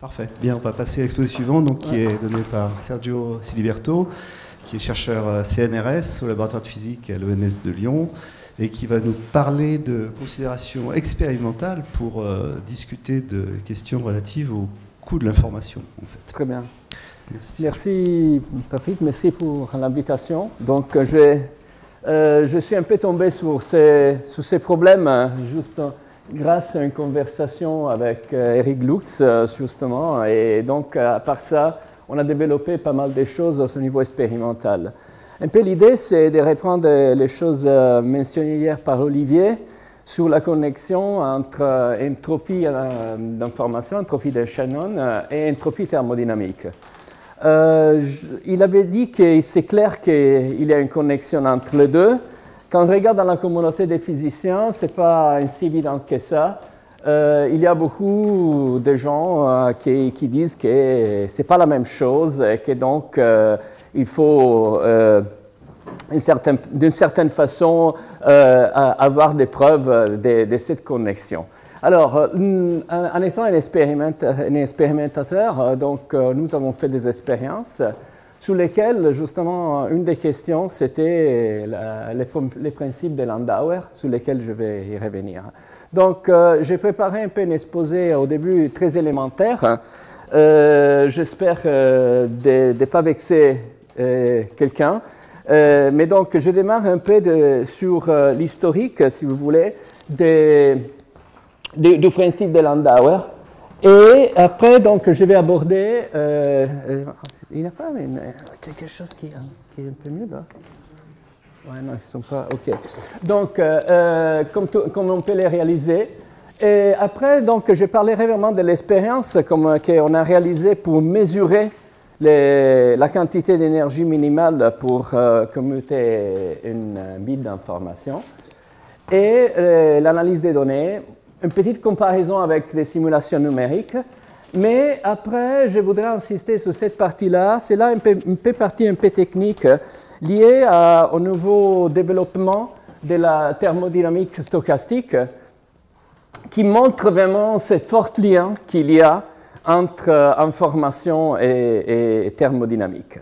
Parfait. Bien, on va passer à l'exposé suivant, donc, qui est donné par Sergio Siliberto, qui est chercheur CNRS au laboratoire de physique à l'ENS de Lyon, et qui va nous parler de considérations expérimentales pour discuter de questions relatives au coût de l'information, en fait. Très bien. Merci Patrick, merci pour l'invitation. Donc je suis un peu tombé sur ces problèmes juste grâce à une conversation avec Eric Lutz, justement. Et donc, à part ça, on a développé pas mal de choses au niveau expérimental. Un peu l'idée, c'est de reprendre les choses mentionnées hier par Olivier sur la connexion entre entropie d'information, entropie de Shannon et entropie thermodynamique. Il avait dit que c'est clair qu'il y a une connexion entre les deux. Quand on regarde dans la communauté des physiciens, ce n'est pas si évident que ça. Il y a beaucoup de gens qui disent que ce n'est pas la même chose et que donc il faut, d'une certaine façon, avoir des preuves de cette connexion. Alors, en étant un expérimentateur, donc, nous avons fait des expériences sur lesquelles, justement, une des questions, c'était les principes de Landauer, sur lesquels je vais y revenir. Donc, j'ai préparé un peu un exposé au début très élémentaire. J'espère de ne pas vexer quelqu'un. Mais donc, je démarre un peu sur l'historique, si vous voulez, du principe de Landauer. Et après, donc, je vais aborder... il n'y a pas quelque chose qui est un peu mieux, là? Ouais, non, ils ne sont pas... OK. Donc, comme on peut les réaliser. Et après, donc, je parlerai vraiment de l'expérience qu'on a réalisée pour mesurer la quantité d'énergie minimale pour commuter une bit d'information. Et l'analyse des données, une petite comparaison avec des simulations numériques. Mais après, je voudrais insister sur cette partie-là. C'est là une partie un peu technique liée au nouveau développement de la thermodynamique stochastique qui montre vraiment ce fort lien qu'il y a entre information et thermodynamique.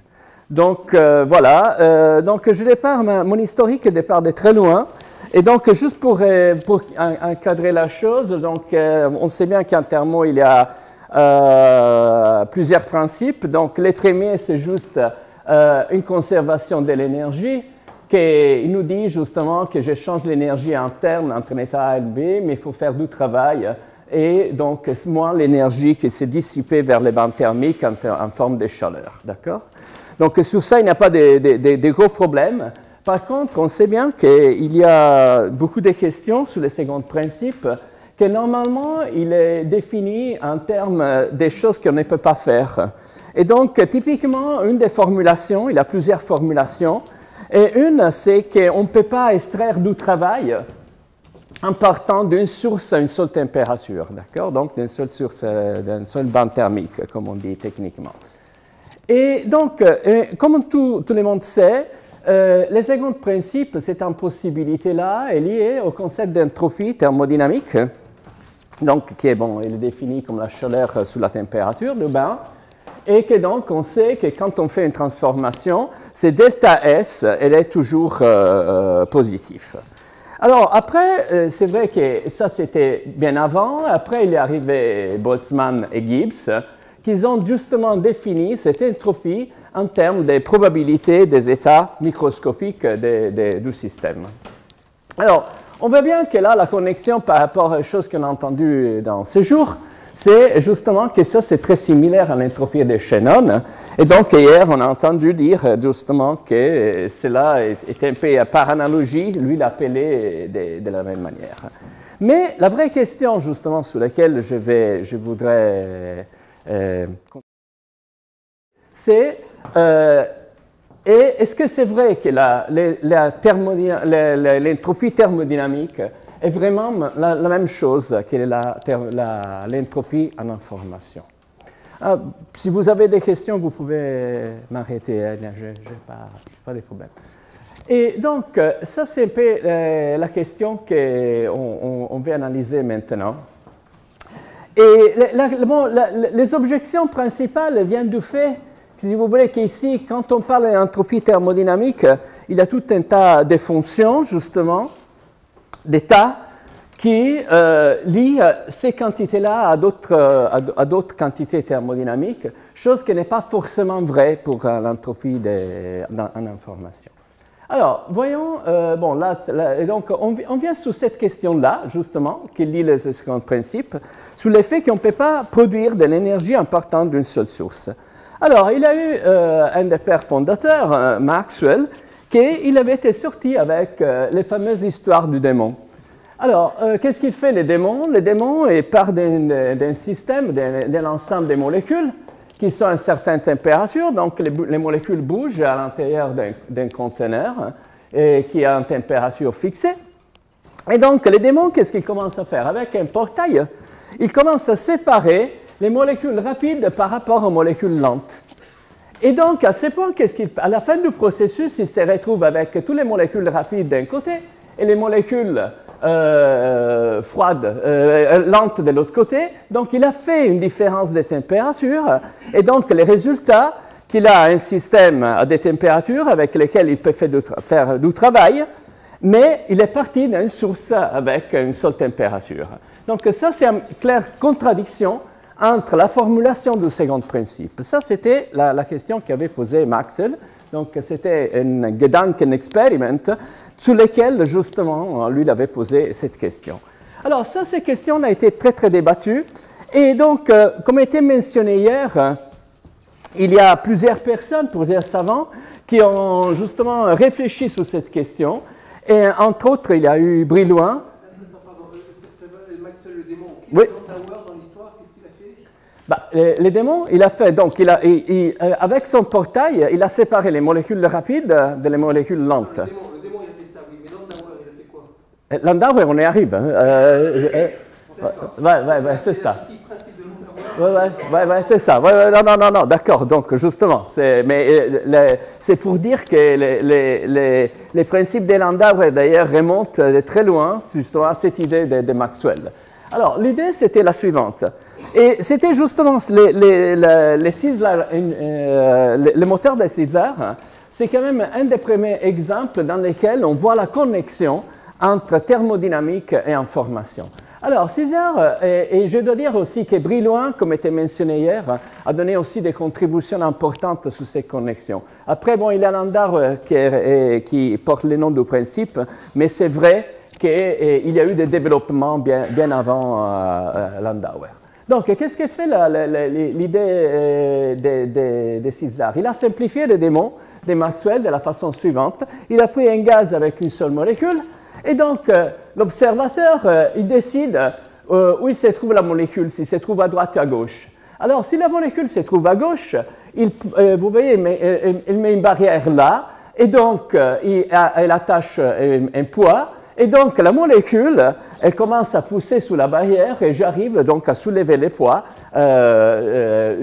Donc voilà, donc je départ, mon historique départ de très loin. Et donc, juste pour encadrer la chose, donc, on sait bien qu'en thermo, il y a plusieurs principes. Donc, les premiers, c'est juste une conservation de l'énergie, qui nous dit justement que j'échange l'énergie interne entre un état A et B, mais il faut faire du travail. Et donc, moins l'énergie qui s'est dissipée vers les bandes thermiques en forme de chaleur. D'accord? Donc, sur ça, il n'y a pas de gros problèmes. Par contre, on sait bien qu'il y a beaucoup de questions sur le second principe, que normalement, il est défini en termes des choses qu'on ne peut pas faire. Et donc, typiquement, une des formulations, il y a plusieurs formulations, et une, c'est qu'on ne peut pas extraire du travail en partant d'une source à une seule température, d'accord? Donc, d'une seule source, d'une seule bande thermique, comme on dit techniquement. Et donc, comme tout le monde sait, le second principe, cette impossibilité-là, est liée au concept d'entropie thermodynamique, donc qui est, bon, il est défini comme la chaleur sous la température du bain, et que donc on sait que quand on fait une transformation, c'est delta S, elle est toujours positif. Alors après, c'est vrai que ça c'était bien avant, après il est arrivé Boltzmann et Gibbs, qui ont justement défini cette entropie en termes des probabilités des états microscopiques du système. Alors, on voit bien que là, la connexion par rapport aux choses qu'on a entendues dans ces jours, c'est justement que ça, c'est très similaire à l'entropie de Shannon. Et donc, hier, on a entendu dire justement que cela était un peu par analogie, lui l'appelait de la même manière. Mais la vraie question, justement, sur laquelle je voudrais c'est est-ce que c'est vrai que l'entropie thermodynamique est vraiment la même chose que l'entropie en information? Alors, si vous avez des questions, vous pouvez m'arrêter, je n'ai pas de problème. Et donc, ça c'est un peu la question qu'on veut analyser maintenant. Et les objections principales viennent du fait, si vous voulez, qu'ici, quand on parle d'entropie thermodynamique, il y a tout un tas de fonctions, justement, d'états, qui lient ces quantités-là à d'autres quantités thermodynamiques, chose qui n'est pas forcément vraie pour l'entropie en information. Alors, voyons, bon, là, donc, on vient sous cette question-là, justement, qui lie les seconds principes, sous l'effet qu'on ne peut pas produire de l'énergie en partant d'une seule source. Alors, il y a eu un des pères fondateurs, Maxwell, qui avait été sorti avec les fameuses histoires du démon. Alors, qu'est-ce qu'il fait, les démons? Les démons, ils partent d'un système, d'un ensemble des molécules qui sont à une certaine température, donc les molécules bougent à l'intérieur d'un conteneur qui a une température fixée. Et donc, les démons, qu'est-ce qu'ils commencent à faire? Avec un portail, ils commencent à séparer les molécules rapides par rapport aux molécules lentes. Et donc, à ce point, à la fin du processus, ils se retrouvent avec toutes les molécules rapides d'un côté et les molécules froides, lentes de l'autre côté. Donc, il a fait une différence de température. Et donc, les résultats, qu'il a un système à des températures avec lesquelles il peut faire du travail, mais il est parti d'une source avec une seule température. Donc, ça, c'est une claire contradiction entre la formulation du second principe. Ça, c'était la question qu'avait posée Maxwell. Donc, c'était un Gedankenexperiment sur lequel, justement, lui, il avait posé cette question. Alors, ça, cette question a été très, très débattue. Et donc, comme était mentionné hier, il y a plusieurs personnes, plusieurs savants, qui ont justement réfléchi sur cette question. Et entre autres, il y a eu Brillouin. Maxwell le démon, Oui. Dans l'histoire, qu'est-ce qu'il a fait? Les démons, il a fait, donc, avec son portail, il a séparé les molécules rapides de les molécules lentes. Non, le démon, il a fait ça, oui, mais Landauer, il a fait quoi? Landauer, on y arrive. Ouais, c'est ça. Ici, le principe de Landauer. Ouais, c'est ça. Non, d'accord. Donc, justement, c'est pour dire que les principes de Landauer, d'ailleurs, remontent de très loin, justement, à cette idée de Maxwell. Alors, l'idée, c'était la suivante. Et c'était justement le moteur de Sizzler, c'est quand même un des premiers exemples dans lesquels on voit la connexion entre thermodynamique et information. Alors, Sizzler, et je dois dire aussi que Brillouin, comme était mentionné hier, a donné aussi des contributions importantes sur ces connexions. Après, bon, il y a Landauer qui porte le nom du principe, mais c'est vrai qu'il y a eu des développements bien avant Landauer. Donc, qu'est-ce que fait l'idée de Sizzler? Il a simplifié les démons de Maxwell de la façon suivante. Il a pris un gaz avec une seule molécule, et donc l'observateur, il décide où il se trouve la molécule, s'il se trouve à droite ou à gauche. Alors, si la molécule se trouve à gauche, vous voyez, il met une barrière là, et donc elle attache un poids. Et donc, la molécule, elle commence à pousser sous la barrière et j'arrive donc à soulever les poids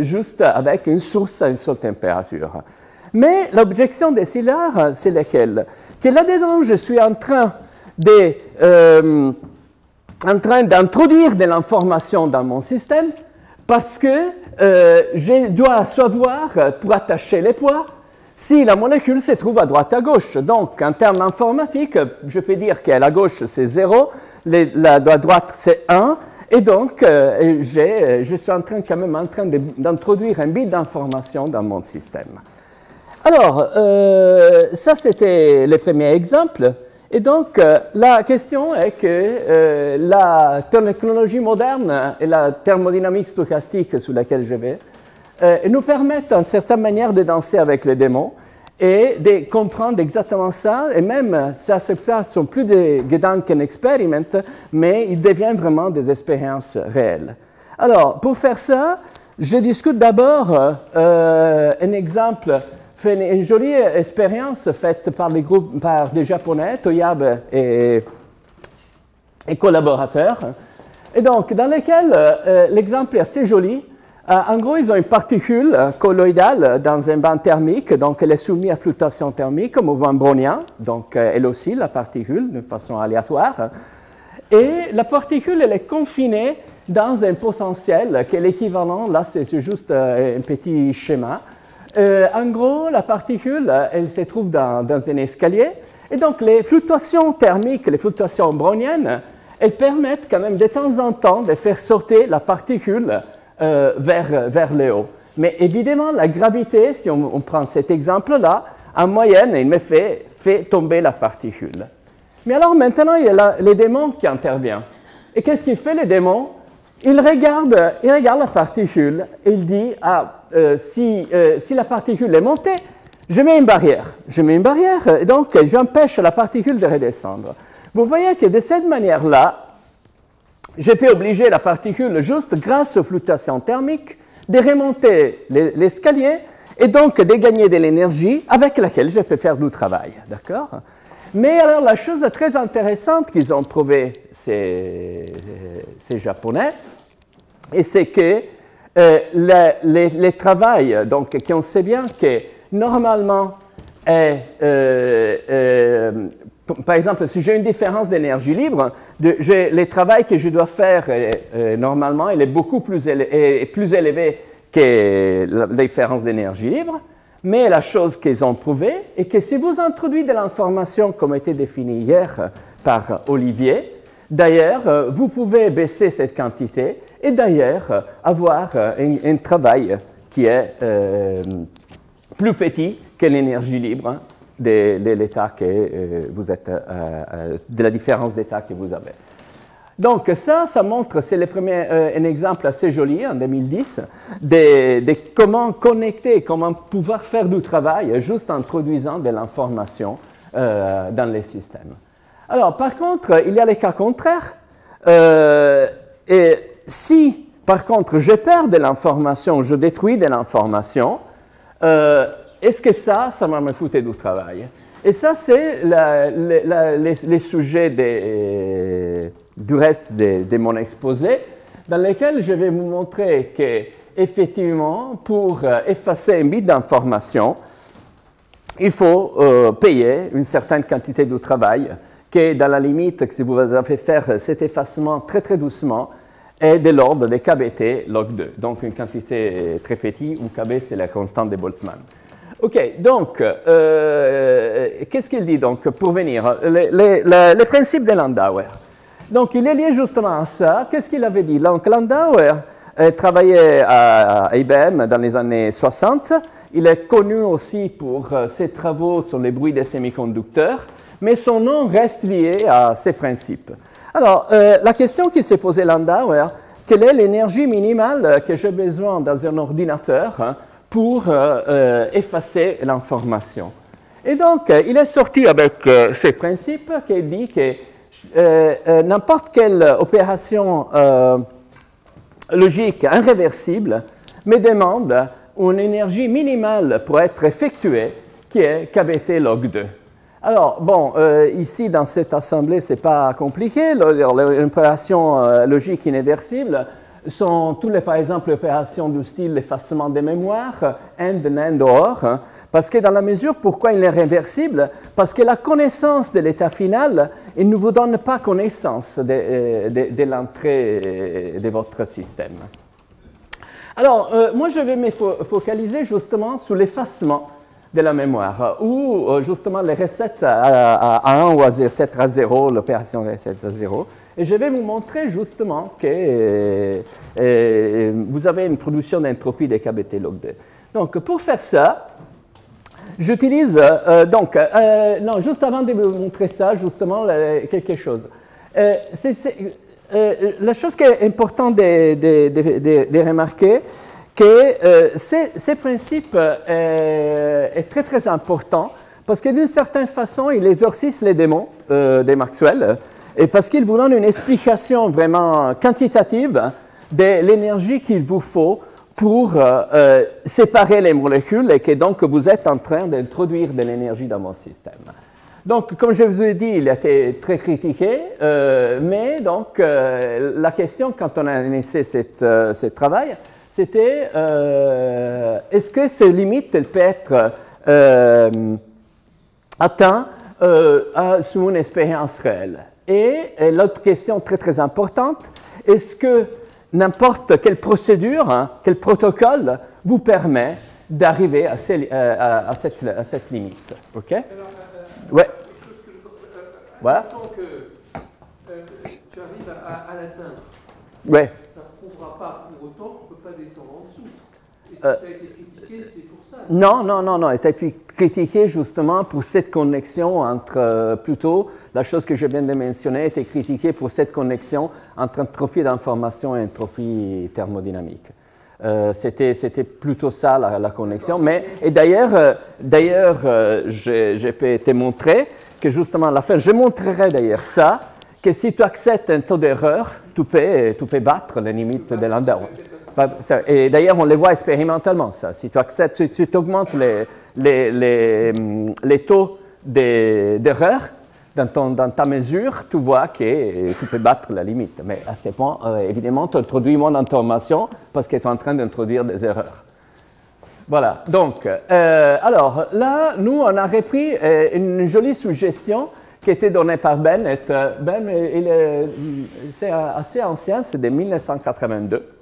juste avec une source à une seule température. Mais l'objection de Sizzler, c'est laquelle? Que là-dedans, je suis en train d'introduire de l'information dans mon système parce que je dois savoir, pour attacher les poids, si la molécule se trouve à droite à gauche. Donc, en termes informatiques, je peux dire qu'à la gauche, c'est 0, la droite, c'est 1, et donc, je suis quand même en train d'introduire un bit d'information dans mon système. Alors, ça, c'était le premier exemple. Et donc, la question est que la technologie moderne et la thermodynamique stochastique sur laquelle je vais, nous permettent en certaine manière de danser avec les démons et de comprendre exactement ça. Et même, ça ne sont plus des Gedankenexperiment, mais ils deviennent vraiment des expériences réelles. Alors, pour faire ça, je discute d'abord un exemple, une jolie expérience faite par des Japonais, Toyabe et collaborateurs, et donc dans lequel l'exemple est assez joli. En gros, ils ont une particule colloïdale dans un banc thermique, donc elle est soumise à fluctuation thermique, au mouvement brownien, donc elle oscille, la particule, de façon aléatoire. Et la particule, elle est confinée dans un potentiel qui est l'équivalent, là c'est juste un petit schéma. En gros, la particule, elle se trouve dans un escalier, et donc les fluctuations thermiques, les fluctuations browniennes, elles permettent quand même de temps en temps de faire sortir la particule vers le haut. Mais évidemment, la gravité, si on prend cet exemple-là, en moyenne, il me fait tomber la particule. Mais alors maintenant, il y a le démon qui intervient. Et qu'est-ce qu'il fait, le démon? Il regarde la particule et il dit, si la particule est montée, je mets une barrière. Je mets une barrière, et donc j'empêche la particule de redescendre. Vous voyez que de cette manière-là, je peux obliger la particule, juste grâce aux fluctuations thermiques, de remonter l'escalier et donc de gagner de l'énergie avec laquelle je peux faire du travail. D'accord? Mais alors, la chose très intéressante qu'ils ont prouvé, ces Japonais, et c'est que les travail, donc, qu'on sait bien que normalement, par exemple, si j'ai une différence d'énergie libre, le travail que je dois faire normalement, il est beaucoup plus élevé que la différence d'énergie libre. Mais la chose qu'ils ont prouvée est que si vous introduisez de l'information comme était définie hier par Olivier, d'ailleurs, vous pouvez baisser cette quantité et d'ailleurs avoir un travail qui est plus petit que l'énergie libre de l'état que vous êtes, de la différence d'état que vous avez. Donc ça montre, c'est un exemple assez joli en 2010, de comment connecter, comment pouvoir faire du travail juste en introduisant de l'information dans les systèmes. Alors par contre, il y a les cas contraires. Et si par contre je perds de l'information, je détruis de l'information, est-ce que ça va me foutre du travail? Et ça c'est les sujets du reste de mon exposé, dans lequel je vais vous montrer qu'effectivement, pour effacer un bit d'information, il faut payer une certaine quantité de travail, qui, dans la limite, que si vous avez faire cet effacement très très doucement, est de l'ordre de KBT log 2, donc une quantité très petite, où KB c'est la constante de Boltzmann. OK, donc, qu'est-ce qu'il dit donc pour venir? Le principe de Landauer. Donc, il est lié justement à ça. Qu'est-ce qu'il avait dit? Donc, Landauer travaillait à IBM dans les années 60. Il est connu aussi pour ses travaux sur les bruits des semi-conducteurs, mais son nom reste lié à ces principes. Alors, la question qui s'est posée Landauer, quelle est l'énergie minimale que j'ai besoin dans un ordinateur pour effacer l'information? Et donc, il est sorti avec ces principes qui dit que n'importe quelle opération logique irréversible me demande une énergie minimale pour être effectuée qui est KBT log 2. Alors, bon, ici dans cette assemblée, ce n'est pas compliqué. L'opération logique irréversible sont toutes les, par exemple, opérations du style l'effacement des mémoires, AND, NAND, OR. Parce que dans la mesure, pourquoi il est réversible? Parce que la connaissance de l'état final, il ne vous donne pas connaissance de l'entrée de votre système. Alors, moi, je vais me focaliser justement sur l'effacement de la mémoire, où justement les recettes à 1 ou à 0, 7 à 0, l'opération reset à 0. Et je vais vous montrer justement que vous avez une production d'entropie de KBT log 2. Donc, pour faire ça, j'utilise, non, juste avant de vous montrer ça, justement, quelque chose. La chose qui est importante de remarquer, que ces principes est très très important, parce que d'une certaine façon, il exorcise les démons de Maxwell, et parce qu'il vous donne une explication vraiment quantitative de l'énergie qu'il vous faut pour séparer les molécules et que donc vous êtes en train d'introduire de l'énergie dans mon système. Donc, comme je vous ai dit, il a été très critiqué, mais donc la question quand on a initié ce travail, c'était est-ce que ces limites elles peuvent être atteintes sous une expérience réelle? Et l'autre question très très importante, est-ce que n'importe quelle procédure, quel protocole vous permet d'arriver à cette limite. OK? Ouais. Voilà. Tant que tu arrives à l'atteindre, Ouais. ça ne prouvera pas pour autant qu'on ne peut pas descendre en dessous. Et si ça a été critiqué, c'est pour ça. Non, non, non, non. Il a été critiqué justement pour cette connexion entre, plutôt, la chose que je viens de mentionner a été critiquée pour cette connexion entre entropie d'information et entropie thermodynamique. C'était plutôt ça la connexion. Mais, et d'ailleurs, j'ai pu te montrer que justement à la fin, je montrerai d'ailleurs ça, que si tu acceptes un taux d'erreur, tu peux battre les limites de Landau. Et d'ailleurs, on les voit expérimentalement, ça. Si tu acceptes, si tu augmentes les taux d'erreur dans ta mesure, tu vois que tu peux battre la limite. Mais à ce point, évidemment, tu introduis moins d'informations parce que tu es en train d'introduire des erreurs. Voilà. Donc, alors, là, nous, on a repris une jolie suggestion qui a été donnée par Bennett. C'est assez ancien, c'est de 1982.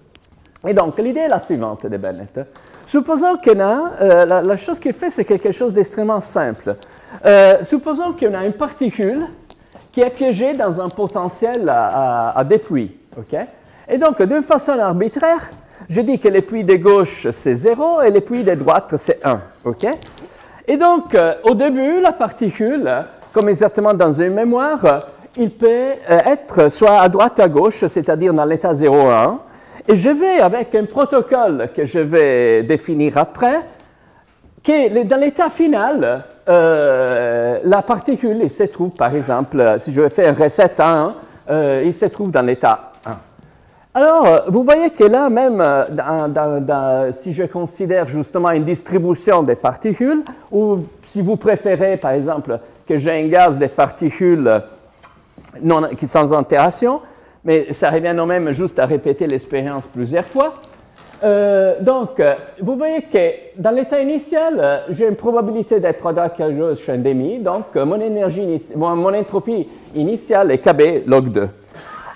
Et donc, l'idée est la suivante de Bennett. Supposons qu'on a, la chose qu'il fait, c'est quelque chose d'extrêmement simple. Supposons qu'on a une particule qui est piégée dans un potentiel à des puits. Okay? Et donc, d'une façon arbitraire, je dis que les puits de gauche, c'est 0 et les puits de droite, c'est 1. Okay? Et donc, au début, la particule, comme exactement dans une mémoire, il peut être soit à droite ou à gauche, c'est-à-dire dans l'état 0 à 1. Et je vais, avec un protocole que je vais définir après, que dans l'état final, la particule, il se trouve, par exemple, si je vais faire un reset à 1, il se trouve dans l'état 1. Alors, vous voyez que là, même si je considère justement une distribution des particules, ou si vous préférez, par exemple, que j'ai un gaz des particules sans interaction, mais ça revient quand même juste à répéter l'expérience plusieurs fois. Donc, vous voyez que dans l'état initial, j'ai une probabilité d'être à droite à gauche un demi, donc mon entropie initiale est KB log 2.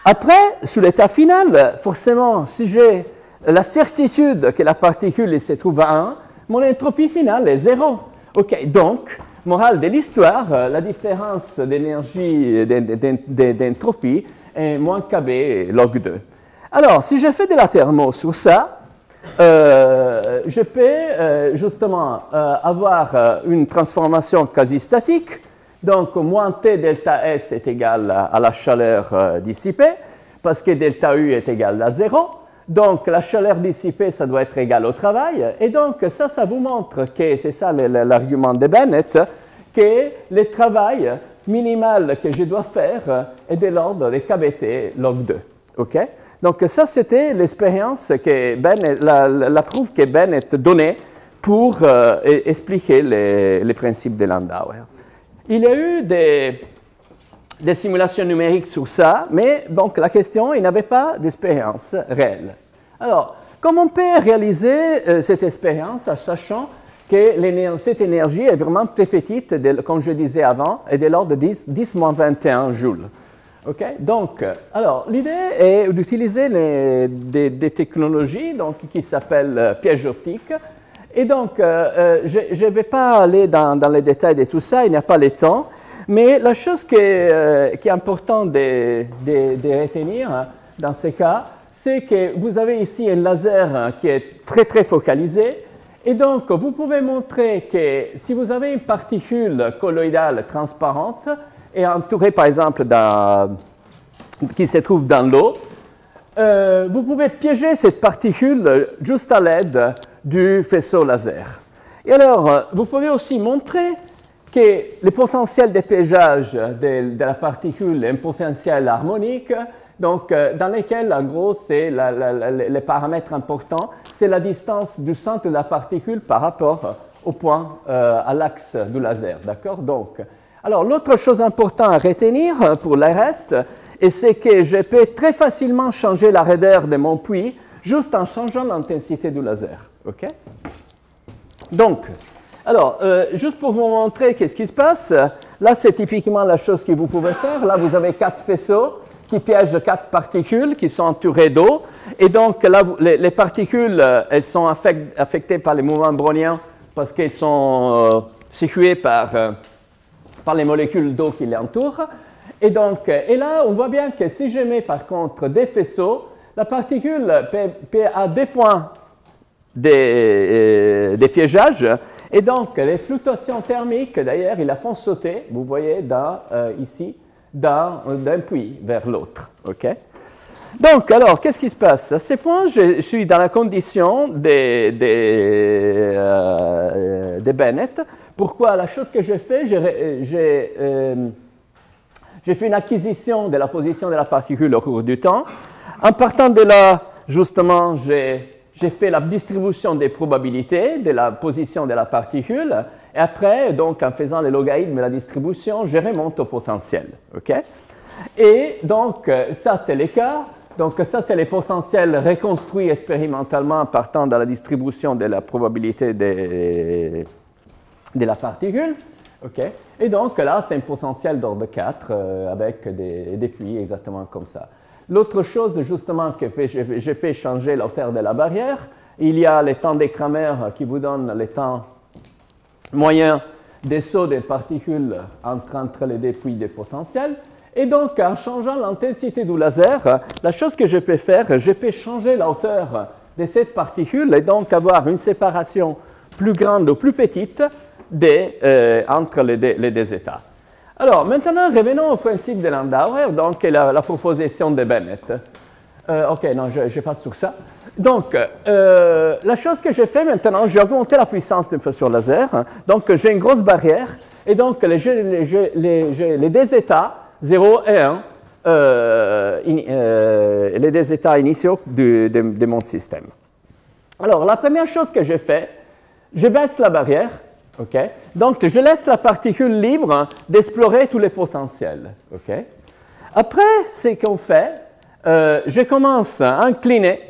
Après, sur l'état final, forcément, si j'ai la certitude que la particule se trouve à 1, mon entropie finale est 0. OK, donc, morale de l'histoire, la différence d'énergie, d'entropie, est moins KB log 2. Alors, si je fais de la thermo sur ça, je peux justement avoir une transformation quasi statique. Donc, moins T delta S est égal à la chaleur dissipée, parce que delta U est égal à 0. Donc, la chaleur dissipée, ça doit être égal au travail. Et donc, ça vous montre que, c'est ça l'argument de Bennett, que le travail minimal que je dois faire est de l'ordre de KBT log 2. Okay? Donc, ça, c'était l'expérience que Bennett, la preuve que Bennett donnait pour expliquer les principes de Landauer. Il y a eu des simulations numériques sur ça, mais donc la question, il n'avait pas d'expérience réelle. Alors, comment on peut réaliser cette expérience en sachant que cette énergie est vraiment très petite, comme je disais avant, et de l'ordre de 10-21 joules. Okay? Donc, alors, l'idée est d'utiliser des technologies qui s'appellent pièges optiques. Et donc, je ne vais pas aller dans les détails de tout ça, il n'y a pas le temps, mais la chose qui est importante de retenir dans ce cas, c'est que vous avez ici un laser qui est très très focalisé, et donc vous pouvez montrer que si vous avez une particule colloïdale transparente et entourée par exemple qui se trouve dans l'eau, vous pouvez piéger cette particule juste à l'aide du faisceau laser. Et alors, vous pouvez aussi montrer que le potentiel de piégeage de la particule est un potentiel harmonique, donc dans lequel, en gros, c'est les paramètres importants, c'est la distance du centre de la particule par rapport au point, à l'axe du laser. D'accord? Donc, alors, l'autre chose importante à retenir pour le reste, c'est que je peux très facilement changer la raideur de mon puits juste en changeant l'intensité du laser. OK? Donc, alors, juste pour vous montrer qu'est-ce qui se passe, là, c'est typiquement la chose que vous pouvez faire. Là, vous avez 4 faisceaux qui piège 4 particules qui sont entourées d'eau. Et donc, là, les particules, elles sont affectées par les mouvements browniens parce qu'elles sont secouées par les molécules d'eau qui les entourent. Et donc, et là, on voit bien que si je mets par contre des faisceaux, la particule a des points des piégeages. Et donc, les fluctuations thermiques, d'ailleurs, ils la font sauter, vous voyez, ici, d'un puits vers l'autre. Okay? Donc, alors, qu'est-ce qui se passe? À ces points, je suis dans la condition des Bennett. Pourquoi? La chose que j'ai fait, j'ai fait une acquisition de la position de la particule au cours du temps. En partant de là, justement, j'ai fait la distribution des probabilités de la position de la particule. Et après, donc, en faisant les logarithmes de la distribution, je remonte au potentiel. Okay? Et donc, ça, c'est l'écart. Donc, ça, c'est les potentiels reconstruits expérimentalement en partant de la distribution de la probabilité de la particule. Okay? Et donc, là, c'est un potentiel d'ordre 4 avec des puits exactement comme ça. L'autre chose, justement, que j'ai fait changer la hauteur de la barrière, il y a les temps de Cramer qui vous donnent les temps moyens des sauts des particules entre les deux puits des potentiels. Et donc, en changeant l'intensité du laser, la chose que je peux faire, je peux changer la hauteur de cette particule et donc avoir une séparation plus grande ou plus petite entre les deux états. Alors, maintenant, revenons au principe de Landauer, donc la proposition de Bennett. OK, non, je passe sur ça. Donc, la chose que j'ai fait maintenant, j'ai augmenté la puissance d'un faisceau laser. Donc, j'ai une grosse barrière. Et donc, les deux états, 0 et 1, les deux états initiaux de mon système. Alors, la première chose que j'ai fait, je baisse la barrière. Okay? Donc, je laisse la particule libre d'explorer tous les potentiels. Okay? Après, ce qu'on fait, je commence à incliner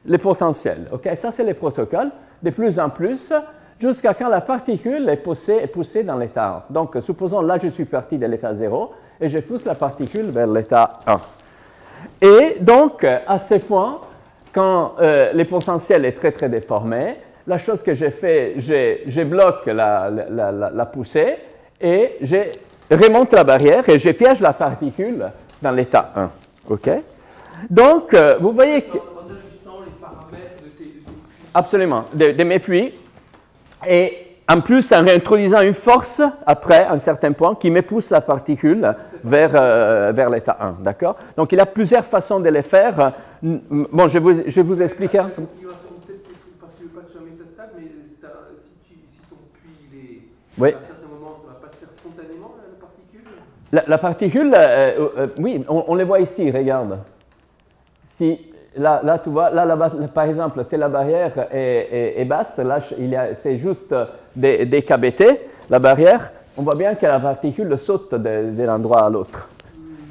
les potentiels. Okay? Ça, c'est les protocoles, de plus en plus, jusqu'à quand la particule est poussée dans l'état 1. Donc, supposons là, je suis parti de l'état 0 et je pousse la particule vers l'état 1. Et donc, à ce point, quand le potentiel est très, très déformé, la chose que j'ai fait, je bloque la poussée et je remonte la barrière et je piège la particule dans l'état 1. OK? Donc, vous voyez que... En ajustant les paramètres de tes puits. Absolument, de mes puits. Et en plus, en réintroduisant une force, après, à un certain point, qui me pousse la particule vers l'état 1. D'accord? Donc, il y a plusieurs façons de le faire. Bon, je vais vous expliquer. Oui. À un certain moment, ça ne va pas se faire spontanément, la particule? La particule, oui, on les voit ici, regarde. Si, là tu vois, là, par exemple, si la barrière est basse, là, c'est juste des KBT, la barrière, on voit bien que la particule saute de l'endroit à l'autre.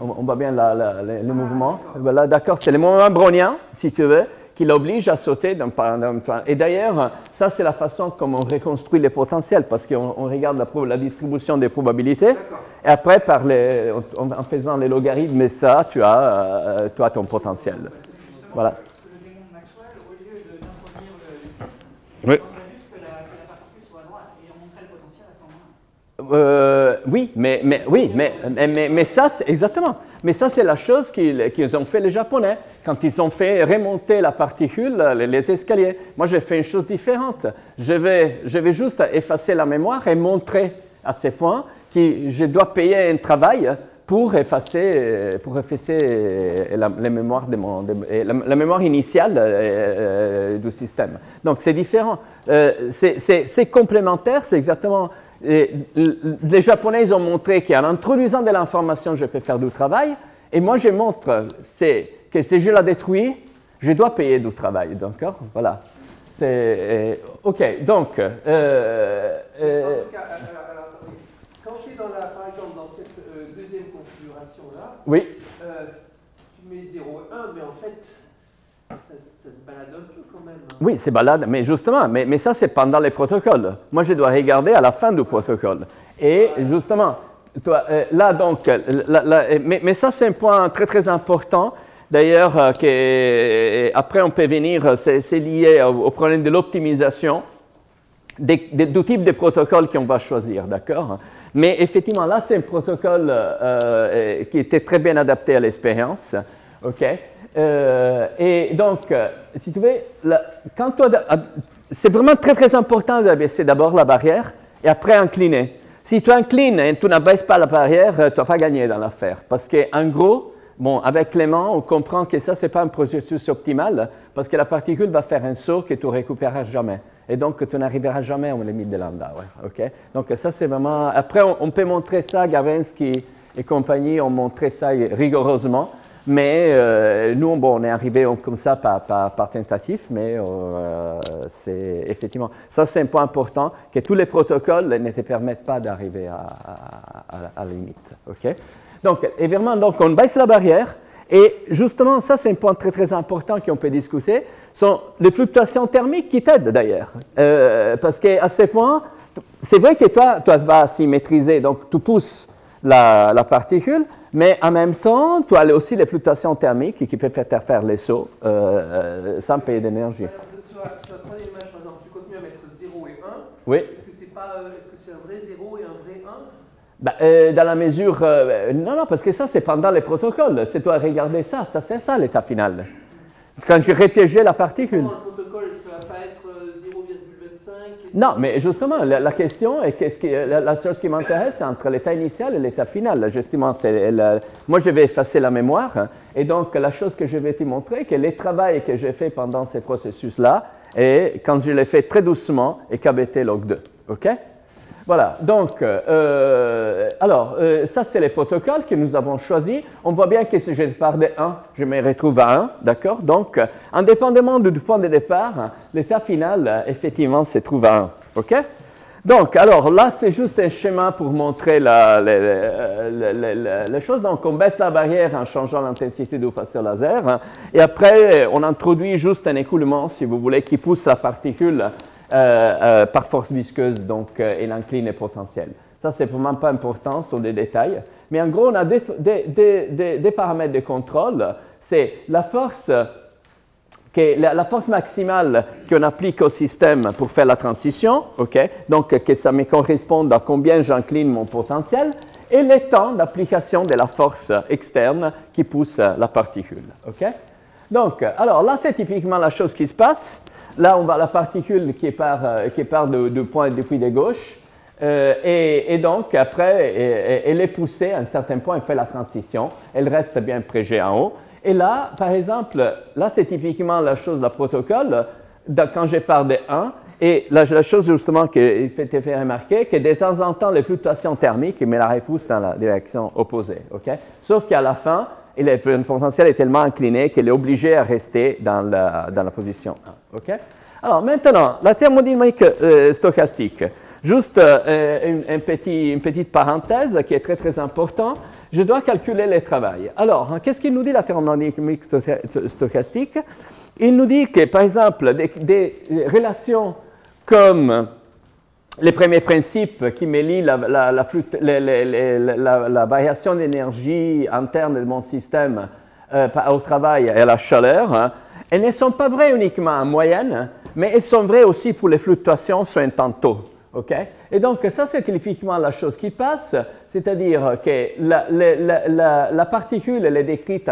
On voit bien le mouvement. Voilà, d'accord, c'est le mouvement brownien, si tu veux, qui l'oblige à sauter d'un point. Et d'ailleurs, ça, c'est la façon comme on reconstruit les potentiels, parce qu'on regarde la distribution des probabilités, et après, en faisant les logarithmes et ça, tu as ton potentiel. Voilà. Le démon de Maxwell, au lieu d'introduire le titre, oui. on voudrait juste que la particule soit à droite et on montrait le potentiel à ce moment-là. Mais ça, c'est exactement. Mais ça, c'est la chose qu'ils ont fait les Japonais quand ils ont fait remonter la particule, les escaliers. Moi, j'ai fait une chose différente. Je vais juste effacer la mémoire et montrer à ces points que je dois payer un travail pour effacer la mémoire, la mémoire initiale du système. Donc, c'est différent. C'est complémentaire, c'est exactement... les Japonais ils ont montré qu'en introduisant de l'information, je peux faire du travail. Et moi, je montre que si je la détruis, je dois payer du travail. D'accord? Voilà. OK. Donc... en tout cas, quand tu es par exemple, dans cette deuxième configuration-là, oui. Tu mets 0 et 1, mais en fait, ça se balade un peu quand même. Oui, c'est balade, mais justement, mais ça, c'est pendant les protocoles. Moi, je dois regarder à la fin du protocole. Et justement, là, donc, mais ça, c'est un point très, très important. D'ailleurs, après, on peut venir, c'est lié au problème de l'optimisation du type de protocole qu'on va choisir, d'accord? Mais effectivement, là, c'est un protocole qui était très bien adapté à l'expérience, ok? Et donc, si tu veux, c'est vraiment très, très important d'abaisser d'abord la barrière et après incliner. Si tu inclines et tu n'abaisses pas la barrière, tu ne vas pas gagner dans l'affaire. Parce qu'en gros, bon, avec Clément, on comprend que ça, ce n'est pas un processus optimal parce que la particule va faire un saut que tu ne récupéreras jamais. Et donc, tu n'arriveras jamais aux limites de lambda. Ouais, okay? Donc, ça, c'est vraiment... Après, on peut montrer ça, Gavensky et compagnie ont montré ça rigoureusement. Mais nous, bon, on est arrivé comme ça par tentative, mais c'est effectivement, ça c'est un point important, que tous les protocoles ne te permettent pas d'arriver à la limite. Okay? Donc, évidemment, donc, on baisse la barrière, et justement, ça c'est un point très très important qu'on peut discuter, sont les fluctuations thermiques qui t'aident d'ailleurs. Parce qu'à ce point, c'est vrai que toi, tu vas symétriser, donc tu pousses la particule, mais en même temps, tu as aussi les fluctuations thermiques qui peuvent te faire les sauts sans payer d'énergie. Sur la troisième image, par exemple, tu continues à mettre 0 et 1. Oui. Est-ce que c'est un vrai 0 et un vrai 1? Dans la mesure... non, parce que ça, c'est pendant les protocoles. C'est toi regarder ça. Ça, c'est ça l'état final. Quand je répiégeais la particule. Pendant le protocole, ça ne va pas être 0,25? Non, mais justement, la question est la chose qui m'intéresse, c'est entre l'état initial et l'état final. Justement, moi, je vais effacer la mémoire. Et donc, la chose que je vais te montrer, que les travaux que j'ai fait pendant ces processus-là, et quand je les fais très doucement, et KBT log 2. OK? Voilà, donc, ça c'est les protocoles que nous avons choisis. On voit bien que si je pars de 1, je me retrouve à 1, d'accord? Donc, indépendamment du point de départ, l'état final, effectivement, se trouve à 1, ok? Donc, alors là, c'est juste un schéma pour montrer les choses. Donc, on baisse la barrière en changeant l'intensité du faisceau laser. Hein, et après, on introduit juste un écoulement, si vous voulez, qui pousse la particule par force visqueuse, donc, et l'incline est potentielle. Ça, c'est vraiment pas important sur les détails. Mais en gros, on a des paramètres de contrôle. C'est la force, la force maximale qu'on applique au système pour faire la transition, okay? Donc, que ça me corresponde à combien j'incline mon potentiel, et le temps d'application de la force externe qui pousse la particule. Okay? Donc, alors là, c'est typiquement la chose qui se passe. Là, on voit la particule qui part du point du puits de gauche. Et donc, après, elle est poussée à un certain point, elle fait la transition. Elle reste bien prégée en haut. Et là, par exemple, là, c'est typiquement la chose de la protocole. Quand je pars de 1, et la chose justement qui te fait remarquer, que de temps en temps, les fluctuations thermiques me la repoussent dans la direction opposée. Okay? Sauf qu'à la fin, le potentiel est tellement incliné qu'elle est obligée à rester dans la position 1. Okay? Alors maintenant, la thermodynamique stochastique. Juste une petite parenthèse qui est très très importante. Je dois calculer le travail. Alors, qu'est-ce qu'il nous dit la thermodynamique stochastique? Il nous dit que, par exemple, des relations comme les premiers principes qui me lient la variation d'énergie interne de mon système au travail et à la chaleur, hein, elles ne sont pas vraies uniquement en moyenne, mais elles sont vraies aussi pour les fluctuations sur un temps taux. Okay? Et donc, ça, c'est typiquement la chose qui passe, c'est-à-dire que la particule, elle est décrite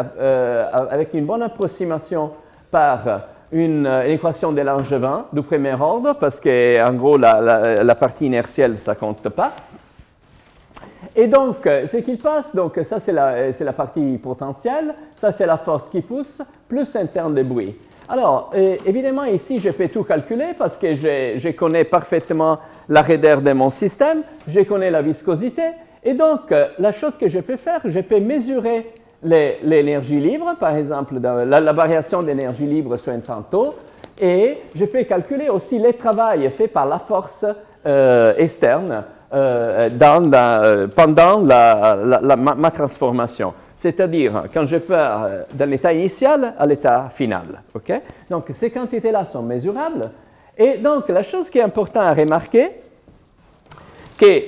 avec une bonne approximation par une équation de Langevin du premier ordre, parce qu'en gros, la partie inertielle, ça ne compte pas. Et donc, ce qu'il passe, donc ça, c'est la partie potentielle, ça, c'est la force qui pousse, plus un terme de bruit. Alors, évidemment, ici, je peux tout calculer parce que je connais parfaitement la raideur de mon système, je connais la viscosité, et donc, la chose que je peux faire, je peux mesurer l'énergie libre, par exemple, la variation d'énergie libre sur un temps taux, et je peux calculer aussi le travail fait par la force externe pendant ma transformation. C'est-à-dire, quand je pars de l'état initial à l'état final. Okay? Donc, ces quantités-là sont mesurables. Et donc, la chose qui est importante à remarquer, que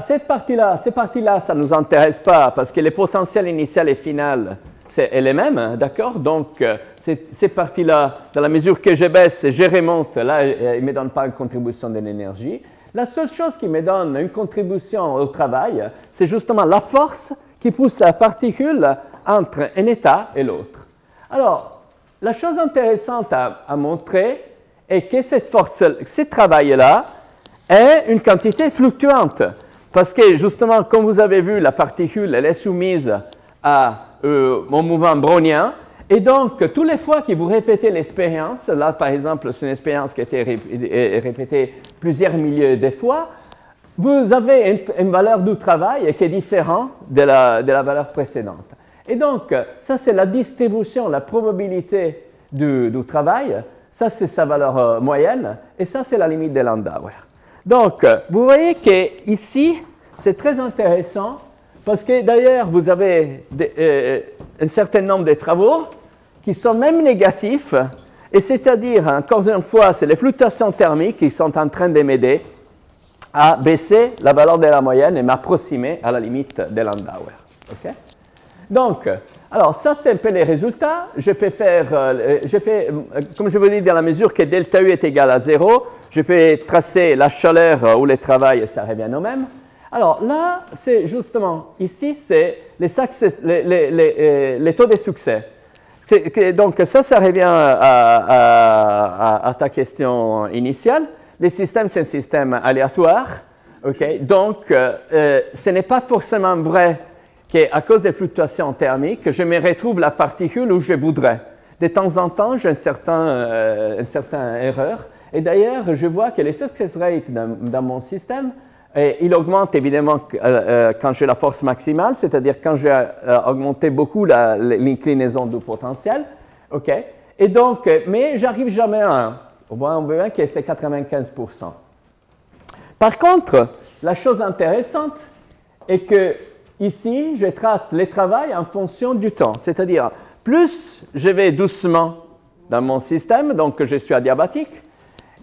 Cette partie-là, ça ne nous intéresse pas parce que les potentiels initial et final, c'est les mêmes, d'accord? Donc, ces parties-là, dans la mesure que je baisse et je remonte, là, ils ne me donnent pas une contribution de l'énergie. La seule chose qui me donne une contribution au travail, c'est justement la force qui pousse la particule entre un état et l'autre. Alors, la chose intéressante à montrer est que cette force, ce travail-là, est une quantité fluctuante. Parce que, justement, comme vous avez vu, la particule, elle est soumise à mon mouvement brownien. Et donc, toutes les fois que vous répétez l'expérience, là, par exemple, c'est une expérience qui a été répétée plusieurs milliers de fois, vous avez une valeur du travail qui est différente de la valeur précédente. Et donc, ça, c'est la distribution, la probabilité du travail. Ça, c'est sa valeur moyenne. Et ça, c'est la limite de Landauer. Donc, vous voyez qu'ici, c'est très intéressant parce que d'ailleurs, vous avez un certain nombre de travaux qui sont même négatifs. Et c'est-à-dire, encore une fois, c'est les fluctuations thermiques qui sont en train de m'aider à baisser la valeur de la moyenne et m'approximer à la limite de Landauer. Okay? Donc, alors ça, c'est un peu les résultats. Je peux faire, comme je vous dis, dans la mesure que delta U est égal à 0, je peux tracer la chaleur ou le travail et ça revient au même. Alors là, c'est justement, ici, c'est les taux de succès. Donc ça revient à ta question initiale. Les systèmes, c'est un système aléatoire. Okay? Donc, ce n'est pas forcément vrai qu'à cause des fluctuations thermiques, je me retrouve la particule où je voudrais. De temps en temps, j'ai une certaine erreur. Et d'ailleurs, je vois que les success rates dans mon système, il augmente évidemment quand j'ai la force maximale, c'est-à-dire quand j'ai augmenté beaucoup l'inclinaison du potentiel. Okay? Et donc, mais j'arrive jamais à 1. On voit bien que c'est 95%. Par contre, la chose intéressante est que ici, je trace le travail en fonction du temps. C'est-à-dire, plus je vais doucement dans mon système, donc je suis adiabatique,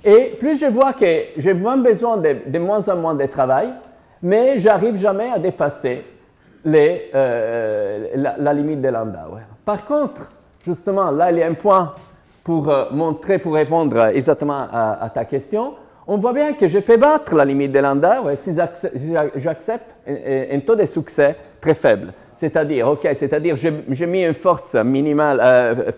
et plus je vois que j'ai moins besoin de moins en moins de travail, mais j'arrive jamais à dépasser la limite de Landauer. Par contre, justement, là, il y a un point pour répondre exactement à ta question. On voit bien que je peux battre la limite de Landauer si j'accepte un taux de succès très faible. C'est-à-dire, j'ai mis une force minimale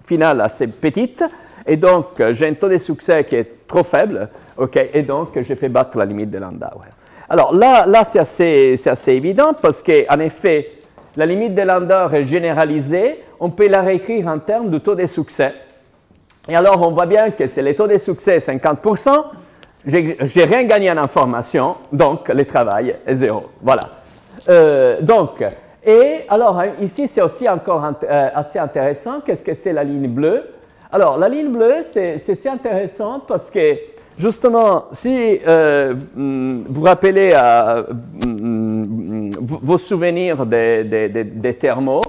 finale assez petite, et donc j'ai un taux de succès qui est trop faible, et donc je peux battre la limite de Landauer. Alors là c'est assez évident parce qu'en effet, la limite de Landauer est généralisée, on peut la réécrire en termes de taux de succès. Et alors on voit bien que c'est le taux de succès 50%, j'ai rien gagné en information, donc le travail est 0. Voilà. Et alors ici c'est aussi encore assez intéressant, qu'est-ce que c'est la ligne bleue? Alors la ligne bleue c'est assez intéressant parce que justement si vous rappelez vos souvenirs des thermos,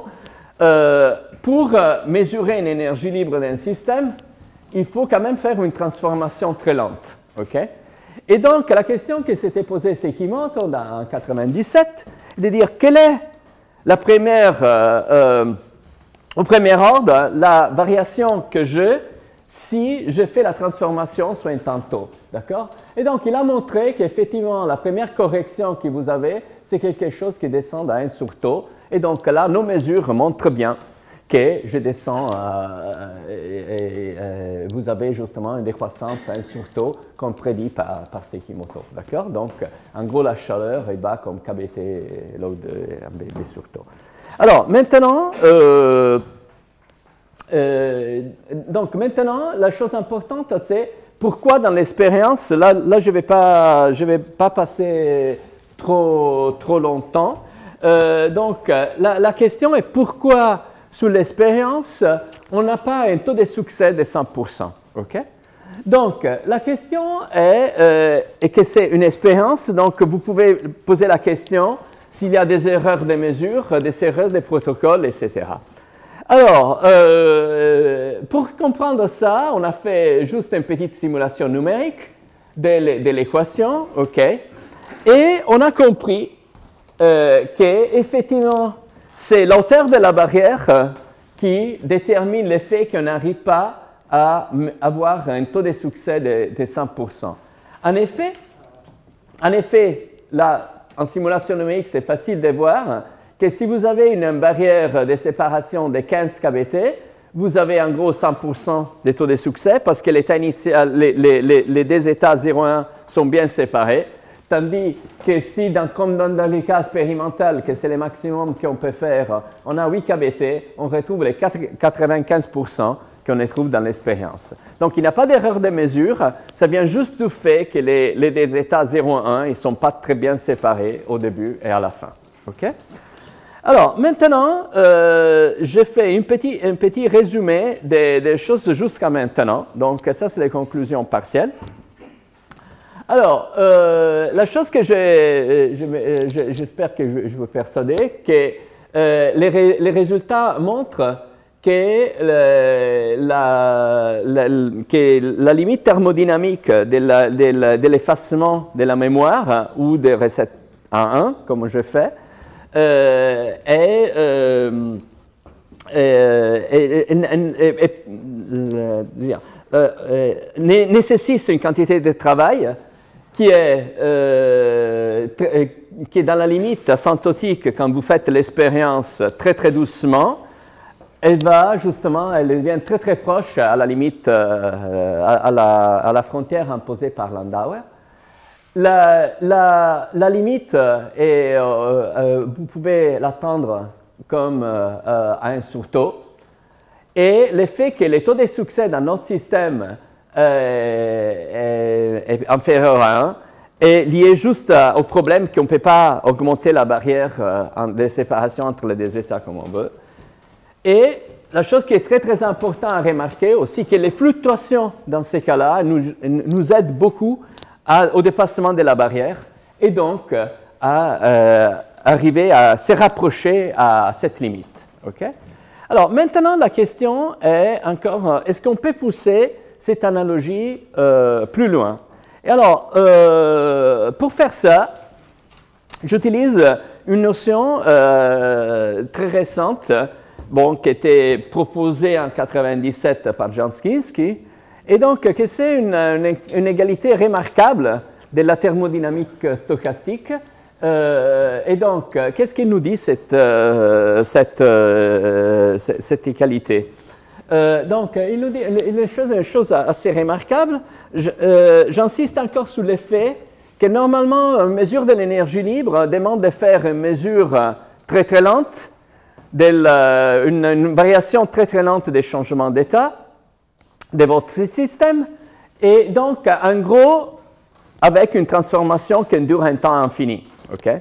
pour mesurer une énergie libre d'un système, il faut quand même faire une transformation très lente. Okay? Et donc, la question qui s'était posée Sekimoto en 1997, de dire quelle est la première, au premier ordre, la variation que j'ai si je fais la transformation sur un tantôt. D'accord? Et donc, il a montré qu'effectivement, la première correction que vous avez, c'est quelque chose qui descend à 1 sur taux. Et donc là, nos mesures montrent bien que je descends, vous avez justement une décroissance à 1 sur taux, comme prédit par Sekimoto. D'accord? Donc, en gros, la chaleur est bas comme KBT load B sur taux. Alors, maintenant, la chose importante, c'est pourquoi dans l'expérience, là je vais pas passer trop longtemps. Donc, la question est pourquoi, sous l'expérience, on n'a pas un taux de succès de 100%. Okay? Donc, la question est que c'est une expérience, donc vous pouvez poser la question s'il y a des erreurs de mesure, des erreurs de protocole, etc. Alors, pour comprendre ça, on a fait juste une petite simulation numérique de l'équation, ok? Et on a compris qu'effectivement, c'est la hauteur de la barrière qui détermine l'effet qu'on n'arrive pas à avoir un taux de succès de 100%. En effet, là, en simulation numérique, c'est facile de voir que si vous avez une barrière de séparation de 15 kBt, vous avez en gros 100% des taux de succès parce que l'état initial, les deux états 0 et 1 sont bien séparés. Tandis que si, comme dans le cas expérimental, que c'est le maximum qu'on peut faire, on a 8 kBt, on retrouve les 95% qu'on trouve dans l'expérience. Donc, il n'y a pas d'erreur de mesure, ça vient juste du fait que les deux états 0 et 1, ils ne sont pas très bien séparés au début et à la fin. OK? Alors, maintenant, j'ai fait un petit résumé des choses jusqu'à maintenant. Donc, ça, c'est les conclusions partielles. Alors, la chose que j'espère que je veux persuader, que les résultats montrent que la limite thermodynamique de l'effacement de la mémoire ou des recettes à 1, comme je fais, nécessite une quantité de travail qui est dans la limite asymptotique quand vous faites l'expérience très très doucement. Elle devient très très proche à la limite, à la frontière imposée par Landauer. La limite, vous pouvez l'attendre comme à un surtaux. Et le fait que le taux de succès dans notre système est inférieur à 1 est lié juste au problème qu'on ne peut pas augmenter la barrière de séparation entre les deux états comme on veut. Et la chose qui est très très importante à remarquer aussi, que les fluctuations dans ces cas-là nous aident beaucoup au dépassement de la barrière et donc à arriver à se rapprocher à cette limite. Okay? Alors maintenant, la question est encore, est-ce qu'on peut pousser cette analogie plus loin? Et alors, pour faire ça, j'utilise une notion très récente, qui était proposée en 1997 par Jansky, et donc que c'est une égalité remarquable de la thermodynamique stochastique. Et donc, qu'est-ce qu'il nous dit cette égalité? Donc, il nous dit une chose assez remarquable. J'insiste encore sur le fait que normalement, une mesure de l'énergie libre demande de faire une mesure très très lente, une variation très très lente des changements d'état de votre système, et donc, en gros, avec une transformation qui dure un temps infini. Okay?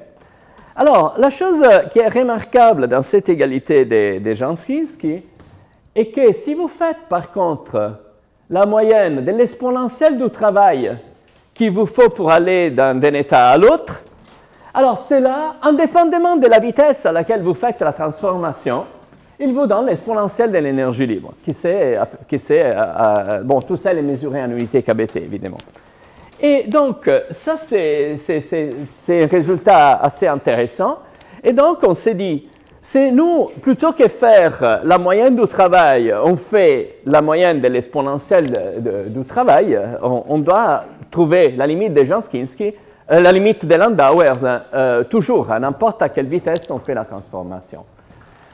Alors, la chose qui est remarquable dans cette égalité de Jansky est que si vous faites par contre la moyenne de l'exponentielle du travail qu'il vous faut pour aller d'un état à l'autre, alors cela, indépendamment de la vitesse à laquelle vous faites la transformation, il vous donne l'exponentielle de l'énergie libre, tout ça est mesuré en unité kBt, évidemment. Et donc, ça, c'est un résultat assez intéressant. Et donc, on s'est dit, c'est nous, plutôt que faire la moyenne du travail, on fait la moyenne de l'exponentielle du travail, on doit trouver la limite de Jansky, la limite de Landauer, toujours, à n'importe à quelle vitesse on fait la transformation.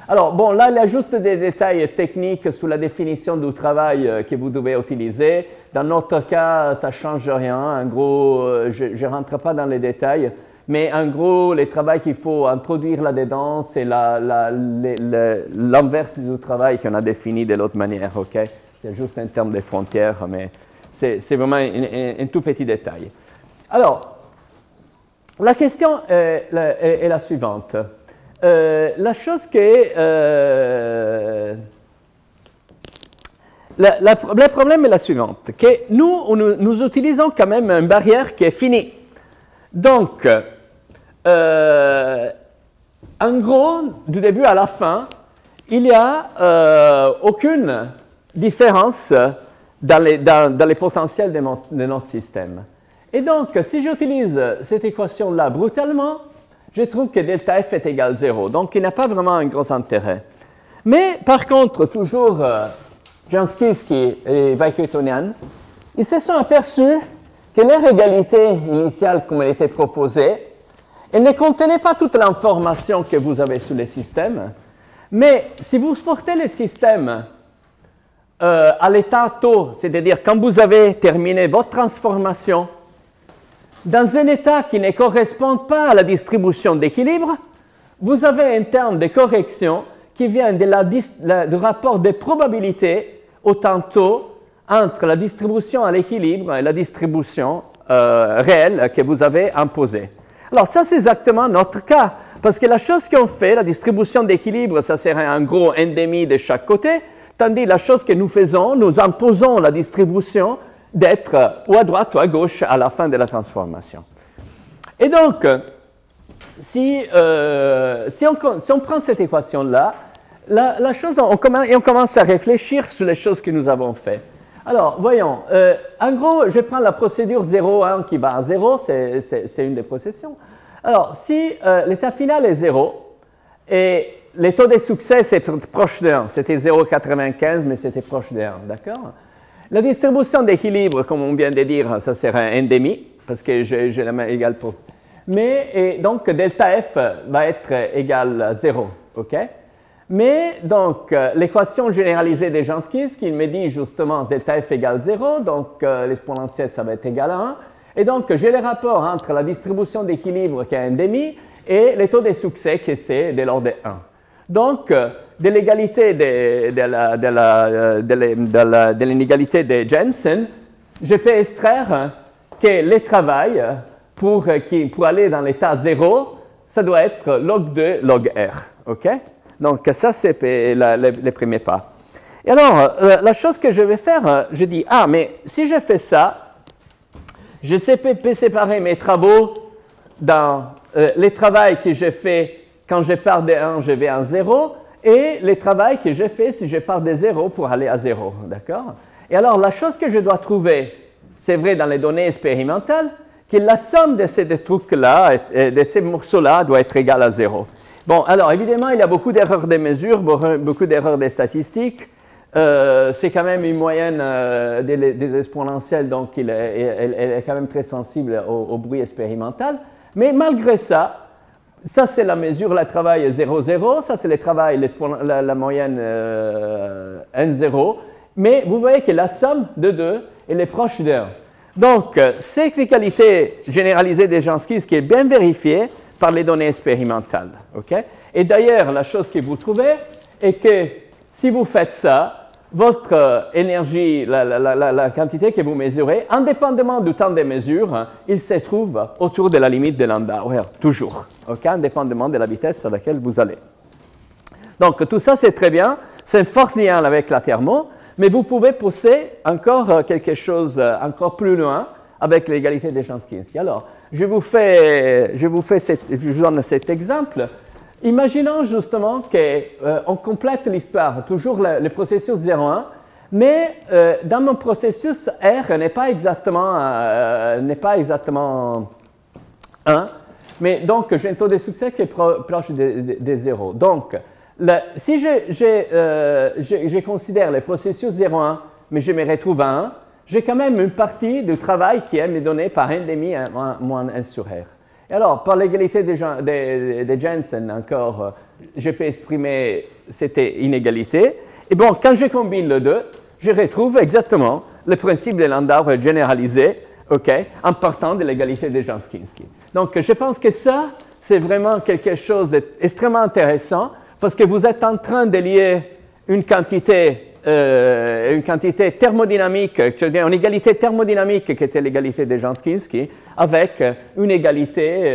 Alors, bon, là, il y a juste des détails techniques sur la définition du travail que vous devez utiliser. Dans notre cas, ça ne change rien. En gros, je ne rentre pas dans les détails, mais en gros, le travail qu'il faut introduire là-dedans, c'est l'inverse du travail qu'on a défini de l'autre manière. Okay? C'est juste un terme de frontières, mais c'est vraiment un tout petit détail. Alors, la question est la suivante. La chose qui est... le problème est la suivante, que nous utilisons quand même une barrière qui est finie. Donc, en gros, du début à la fin, il n'y a aucune différence dans les potentiels de notre système. Et donc, si j'utilise cette équation-là brutalement, je trouve que delta F est égal à 0. Donc, il n'a pas vraiment un gros intérêt. Mais, par contre, toujours Jansky et Vaichetonian, ils se sont aperçus que leur égalité initiale, comme elle était proposée, elle ne contenait pas toute l'information que vous avez sur les systèmes. Mais si vous portez le système à l'état taux, c'est-à-dire quand vous avez terminé votre transformation, dans un état qui ne correspond pas à la distribution d'équilibre, vous avez un terme de correction qui vient du rapport de probabilité au temps taux entre la distribution à l'équilibre et la distribution réelle que vous avez imposée. Alors ça, c'est exactement notre cas, parce que la chose qu'on fait, la distribution d'équilibre, ça serait en gros 1,5 de chaque côté, tandis la chose que nous faisons, nous imposons la distribution d'être ou à droite ou à gauche à la fin de la transformation. Et donc, si on prend cette équation-là, la chose, on commence à réfléchir sur les choses que nous avons faites. Alors, voyons, en gros, je prends la procédure 0,1 qui va à 0, c'est une des processions. Alors, si l'état final est 0, et le taux de succès, c'est proche de 1, c'était 0,95, mais c'était proche de 1, d'accord? La distribution d'équilibre, comme on vient de dire, ça serait 1,5, parce que j'ai la main égale pour... Mais, et donc, delta F va être égal à 0, OK? Mais, donc, l'équation généralisée de Jansky, qui me dit justement delta F égale 0, donc l'exponentielle, ça va être égal à 1. Et donc, j'ai le rapport entre la distribution d'équilibre qui est 1,5 et le taux de succès qui c'est de l'ordre de 1. Donc, de l'égalité de l'inégalité de Jensen, je peux extraire que le travail pour aller dans l'état 0, ça doit être log 2 log R. OK? Donc, ça, c'est le premier pas. Et alors, la chose que je vais faire, je dis, ah, mais si je fais ça, je peux séparer mes travaux dans les travaux que je fais quand je pars de 1, je vais en 0, et les travaux que je fais si je pars de 0 pour aller à 0. D'accord? Et alors, la chose que je dois trouver, c'est vrai dans les données expérimentales, que la somme de ces trucs-là, de ces morceaux-là, doit être égale à 0. Bon, alors, évidemment, il y a beaucoup d'erreurs de mesure, beaucoup d'erreurs de statistiques. C'est quand même une moyenne des exponentielles, donc elle est quand même très sensible au bruit expérimental. Mais malgré ça, ça c'est la mesure, le travail 0,0, ça c'est le travail, la moyenne 1,0. Mais vous voyez que la somme de 2, elle est proche de 1. Donc, c'est l'égalité généralisée de Jansky qui est bien vérifiée par les données expérimentales. Okay? Et d'ailleurs, la chose que vous trouvez est que si vous faites ça, votre énergie, la quantité que vous mesurez, indépendamment du temps de mesure, il se trouve autour de la limite de Landauer, toujours, okay? Indépendamment de la vitesse à laquelle vous allez. Donc, tout ça, c'est très bien. C'est un fort lien avec la thermo, mais vous pouvez pousser encore quelque chose encore plus loin avec l'égalité de Jansky. Alors, je vous donne cet exemple. Imaginons justement qu'on complète l'histoire, toujours le processus 0,1, mais dans mon processus, R n'est pas exactement 1, mais donc j'ai un taux de succès qui est proche de 0. Donc, si je considère le processus 0,1, mais je me retrouve à 1, j'ai quand même une partie du travail qui est donné par 1,5 moins 1 sur R. Et alors, par l'égalité de Jensen, encore, je peux exprimer cette inégalité. Et bon, quand je combine les deux, je retrouve exactement le principe de Landauer généralisé, okay, en partant de l'égalité de Jansky. Donc, je pense que ça, c'est vraiment quelque chose d'extrêmement intéressant, parce que vous êtes en train de lier une quantité thermodynamique, une égalité thermodynamique qui était l'égalité de Jansky, avec une égalité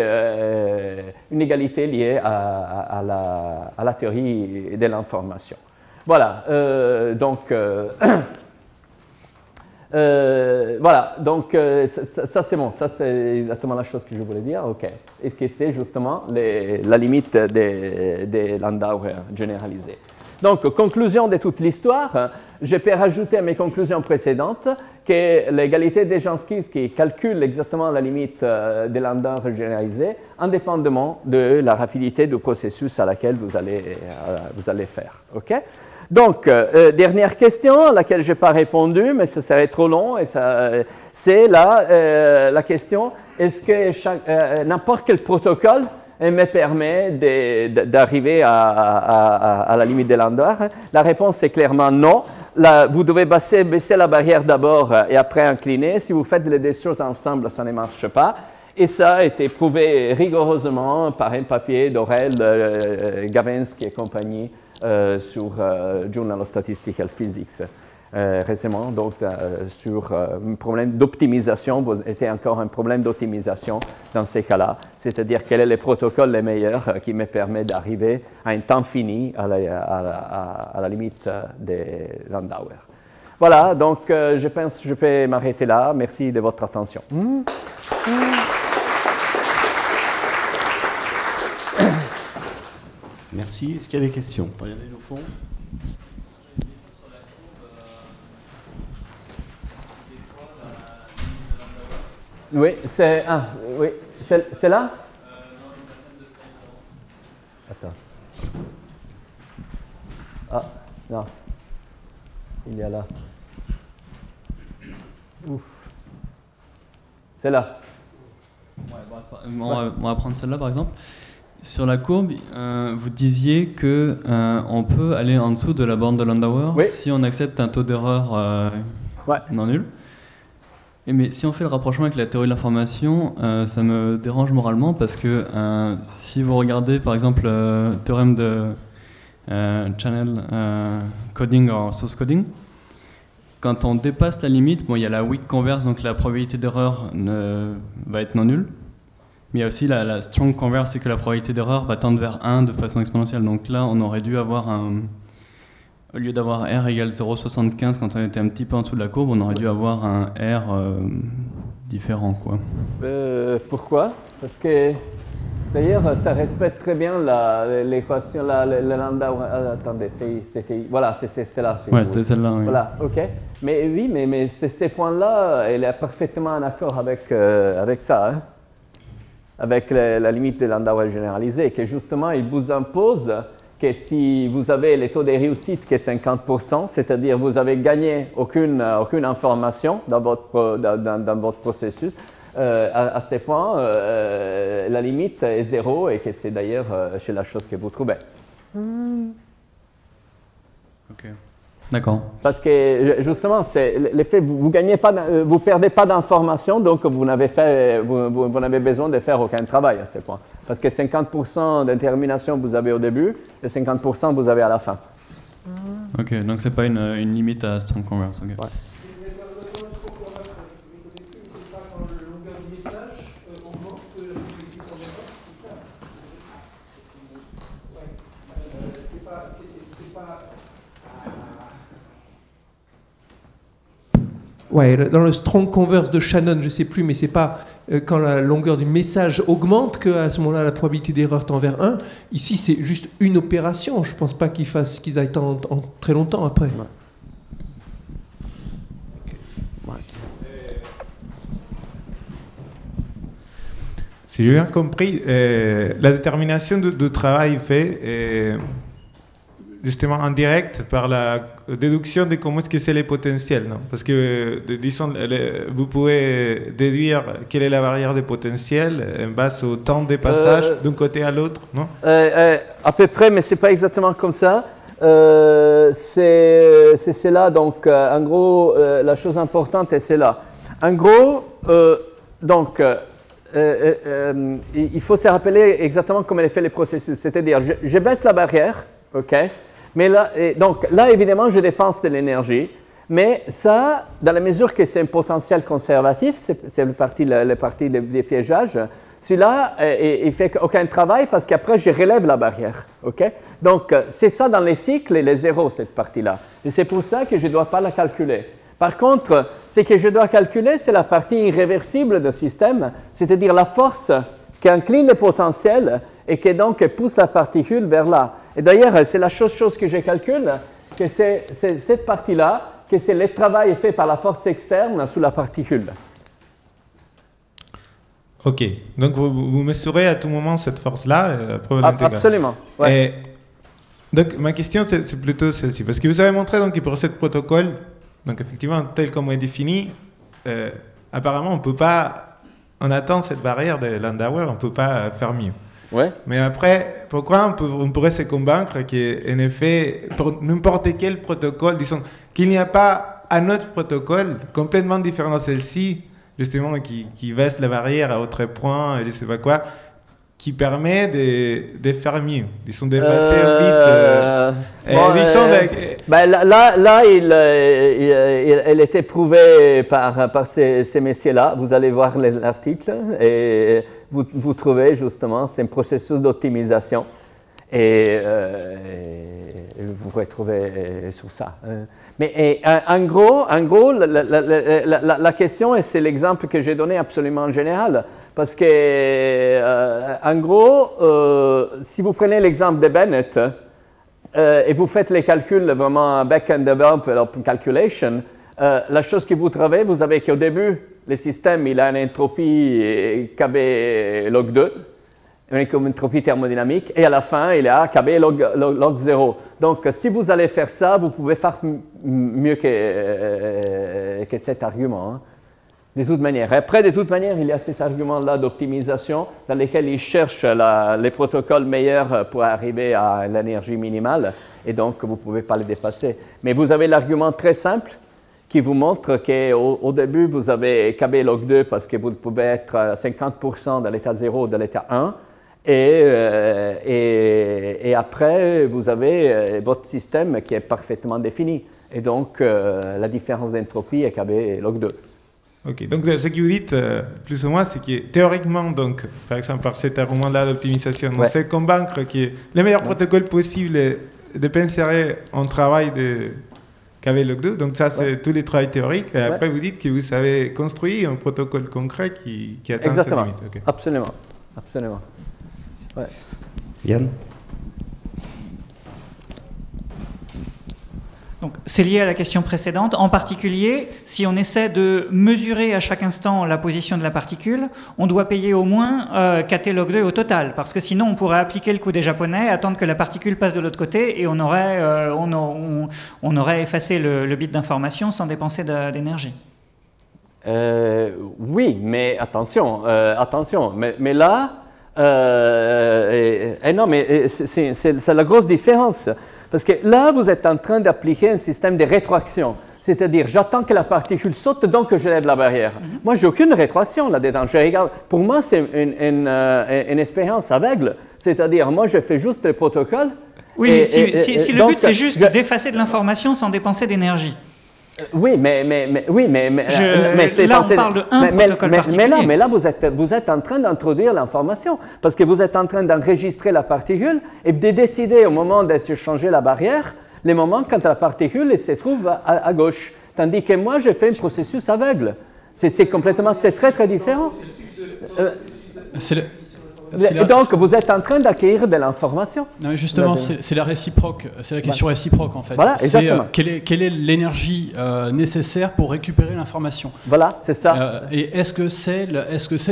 liée à la théorie de l'information. Voilà, voilà, donc ça c'est bon, ça c'est exactement la chose que je voulais dire, ok. Et que c'est justement la limite de Landauer généralisée. Donc, conclusion de toute l'histoire, je peux rajouter à mes conclusions précédentes que l'égalité des Jansky qui calcule exactement la limite de Landau généralisée, indépendamment de la rapidité du processus à laquelle vous allez faire. Okay? Donc, dernière question à laquelle je n'ai pas répondu, mais ça serait trop long, c'est la question, est-ce que n'importe quel protocole me permet d'arriver à la limite de Landau? La réponse est clairement non. Vous devez baisser la barrière d'abord et après incliner. Si vous faites les deux choses ensemble, ça ne marche pas. Et ça a été prouvé rigoureusement par un papier d'Aurel Gavensky et compagnie sur Journal of Statistical Physics récemment. Donc, sur un problème d'optimisation, était encore un problème d'optimisation dans ces cas-là. C'est-à-dire quel est le protocole le meilleur qui me permet d'arriver à un temps fini à la limite des Landauer. Voilà, donc je pense que je peux m'arrêter là. Merci de votre attention. Merci. Est-ce qu'il y a des questions? Regardez au fond. Oui, c'est là? Attends. Ah, non. Il y a là. Ouf. C'est là. Ouais, on va prendre celle-là par exemple. Sur la courbe, vous disiez que on peut aller en dessous de la borne de Landauer si on accepte un taux d'erreur non nul. Mais si on fait le rapprochement avec la théorie de l'information, ça me dérange moralement parce que si vous regardez par exemple le théorème de channel coding ou source coding, quand on dépasse la limite, il y a la weak converse, donc la probabilité d'erreur va être non nulle. Mais il y a aussi la strong converse, c'est que la probabilité d'erreur va tendre vers 1 de façon exponentielle. Donc là, on aurait dû avoir au lieu d'avoir R égale 0,75 quand on était un petit peu en dessous de la courbe, on aurait dû avoir un R différent, quoi. Pourquoi? Parce que, d'ailleurs, ça respecte très bien l'équation, la Landau. Attendez, voilà, c'est celle-là. Ouais, c'est celle-là, oui. Voilà, ok. Mais oui, mais ces points-là, elle est parfaitement en accord avec ça, hein? Avec la limite de Landau généralisée, que justement, il vous impose que si vous avez le taux de réussite qui est 50%, c'est-à-dire vous avez gagné aucune information dans votre processus, à ce point, la limite est 0 et que c'est d'ailleurs la chose que vous trouvez. Ok. D'accord. Parce que justement, c'est l'effet, vous perdez pas d'informations, donc vous n'avez besoin de faire aucun travail à ce point. Parce que 50% de détermination vous avez au début et 50% vous avez à la fin. Ok, donc c'est pas une limite à strong converse. Okay. Ouais. Ouais, dans le strong converse de Shannon, je ne sais plus, mais c'est pas quand la longueur du message augmente qu'à ce moment-là la probabilité d'erreur tend vers 1. Ici, c'est juste une opération. Je ne pense pas qu'ils aillent en très longtemps après. Ouais. Si j'ai bien compris, la détermination de travail fait justement en direct par la déduction de comment est-ce que c'est les potentiels, non? Parce que, disons, vous pouvez déduire quelle est la barrière des potentiels en base au temps de passage d'un côté à l'autre, non? À peu près, mais ce n'est pas exactement comme ça. C'est là, donc, en gros, la chose importante est celle-là. En gros, donc, il faut se rappeler exactement comment est fait le processus. C'est-à-dire, je baisse la barrière, OK? Mais là, donc là, évidemment, je dépense de l'énergie, mais ça, dans la mesure que c'est un potentiel conservatif, c'est le parti des piégeages, celui-là, il ne fait aucun travail parce qu'après, je relève la barrière. Okay? Donc, c'est ça dans les cycles et les zéros, cette partie-là. Et c'est pour ça que je ne dois pas la calculer. Par contre, ce que je dois calculer, c'est la partie irréversible du système, c'est-à-dire la force qui incline le potentiel et qui donc pousse la particule vers là. Et d'ailleurs, c'est la chose que je calcule, que c'est cette partie-là, que c'est le travail fait par la force externe sur la particule. Ok, donc vous mesurez à tout moment cette force-là, après l'intégrale. Absolument. Ouais. Donc ma question c'est plutôt celle-ci, parce que vous avez montré donc, que pour ce protocole, donc effectivement tel comme est défini, apparemment on ne peut pas, on attend cette barrière de Landauer, on ne peut pas faire mieux. Ouais. Mais après, pourquoi on pourrait se convaincre qu'en effet, pour n'importe quel protocole, disons qu'il n'y a pas un autre protocole complètement différent de celle-ci, justement, qui baisse la barrière à autre point, je ne sais pas quoi, qui permet de faire mieux, disons, d'effacer un bit. Là, il était prouvé par ces messieurs-là. Vous allez voir l'article et vous trouvez justement, c'est un processus d'optimisation et vous pouvez trouver sur ça. Mais en gros, la question, et c'est l'exemple que j'ai donné absolument en général, parce que, en gros, si vous prenez l'exemple de Bennett et vous faites les calculs vraiment back-end development calculation, la chose que vous trouvez, vous avez qu'au début, le système il a une entropie KB log 2, une entropie thermodynamique, et à la fin, il a KB log 0. Donc, si vous allez faire ça, vous pouvez faire mieux que cet argument. Hein. De toute manière. Après, de toute manière, il y a cet argument-là d'optimisation dans lequel il cherche les protocoles meilleurs pour arriver à l'énergie minimale, et donc vous ne pouvez pas les dépasser. Mais vous avez l'argument très simple qui vous montre qu'au début, vous avez KB log 2 parce que vous pouvez être à 50% de l'état 0 ou de l'état 1, et après, vous avez votre système qui est parfaitement défini. Et donc, la différence d'entropie est KB log 2. Ok, donc ce que vous dites, plus ou moins, c'est que théoriquement, donc, par exemple, par cet argument-là d'optimisation, on sait convaincre que le meilleur protocole possible dépenserait en travail de KB log 2. Donc ça, c'est tous les travaux théoriques. Et après, vous dites que vous avez construit un protocole concret qui atteint cette limite. Okay. Absolument. Absolument. Ouais. Yann? Donc, c'est lié à la question précédente. En particulier, si on essaie de mesurer à chaque instant la position de la particule, on doit payer au moins KT log 2 au total, parce que sinon on pourrait appliquer le coup des Japonais, attendre que la particule passe de l'autre côté, et on aurait effacé le bit d'information sans dépenser d'énergie. Oui, mais attention, mais là, non, mais c'est la grosse différence. Parce que là, vous êtes en train d'appliquer un système de rétroaction. C'est-à-dire, j'attends que la particule saute, donc je lève la barrière. Moi, je n'ai aucune rétroaction là-dedans. Je regarde. Pour moi, c'est une expérience aveugle. C'est-à-dire, moi, je fais juste le protocole. Oui, mais si le but, c'est juste d'effacer de l'information sans dépenser d'énergie. Oui, mais là, on parle de un protocole particulier. Mais là, vous êtes en train d'introduire l'information, parce que vous êtes en train d'enregistrer la particule et de décider au moment de changer la barrière, les moments quand la particule se trouve à gauche. Tandis que moi, je fais un processus aveugle. C'est très, très différent. Donc, vous êtes en train d'acquérir de l'information. Justement, c'est la réciproque, c'est la question réciproque en fait. Voilà, exactement. Quelle est l'énergie nécessaire pour récupérer l'information? Voilà, c'est ça. Et est-ce que c'est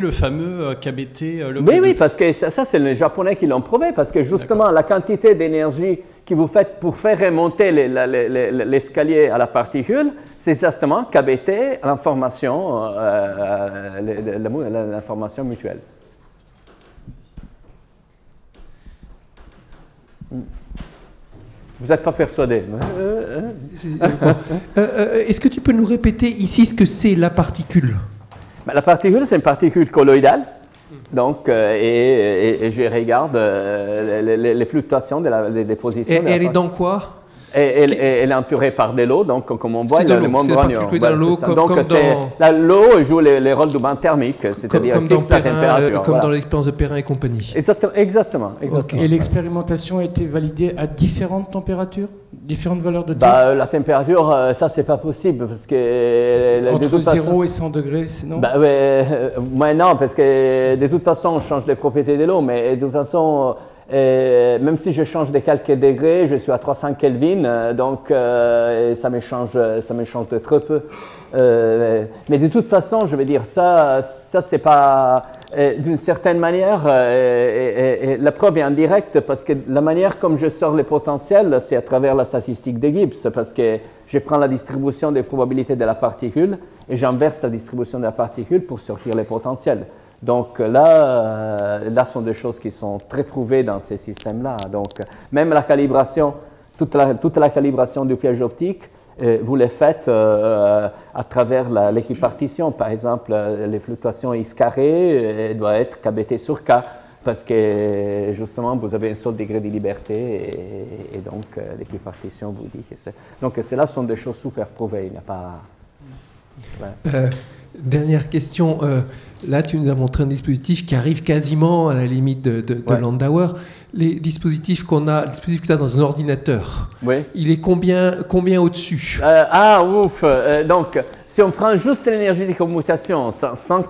le fameux KBT Oui, parce que ça c'est les Japonais qui l'ont prouvé, parce que justement, la quantité d'énergie que vous faites pour faire remonter l'escalier à la particule, c'est exactement KBT, l'information mutuelle. Vous n'êtes pas persuadé. Est-ce que tu peux nous répéter ici ce que c'est la particule? La particule, c'est une particule colloïdale. Donc, et je regarde les fluctuations des dépositions. Et elle est dans quoi? Elle est entourée par de l'eau, donc comme on voit dans le membrane. L'eau joue le rôle du bain thermique, c'est-à-dire fixe la température. Comme dans l'expérience de Perrin et compagnie. Exactement. Okay. Et l'expérimentation a été validée à différentes températures, différentes valeurs de T? La température, ça c'est pas possible parce que entre 0 et 100 degrés, non? Non, parce que de toute façon on change les propriétés de l'eau, mais de toute façon même si je change de quelques degrés, je suis à 300 Kelvin, donc ça me change de très peu. Mais de toute façon, je veux dire, ça c'est pas... d'une certaine manière, la preuve est indirecte parce que la manière comme je sors les potentiels, c'est à travers la statistique de Gibbs, parce que je prends la distribution des probabilités de la particule et j'inverse la distribution de la particule pour sortir les potentiels. Donc là sont des choses qui sont très prouvées dans ces systèmes-là. Donc même la calibration, toute la calibration du piège optique, vous les faites à travers l'équipartition. Par exemple, les fluctuations X carré doivent être KBT sur K, parce que justement, vous avez un seul degré de liberté, et donc l'équipartition vous dit que c'est... Donc celles-là sont des choses super prouvées, il n'y a pas... Ouais. Dernière question, là tu nous as montré un dispositif qui arrive quasiment à la limite de Landauer. Les dispositifs qu'on a, le dispositif que tu as dans un ordinateur, il est combien au-dessus? Donc, si on prend juste l'énergie de commutation, sans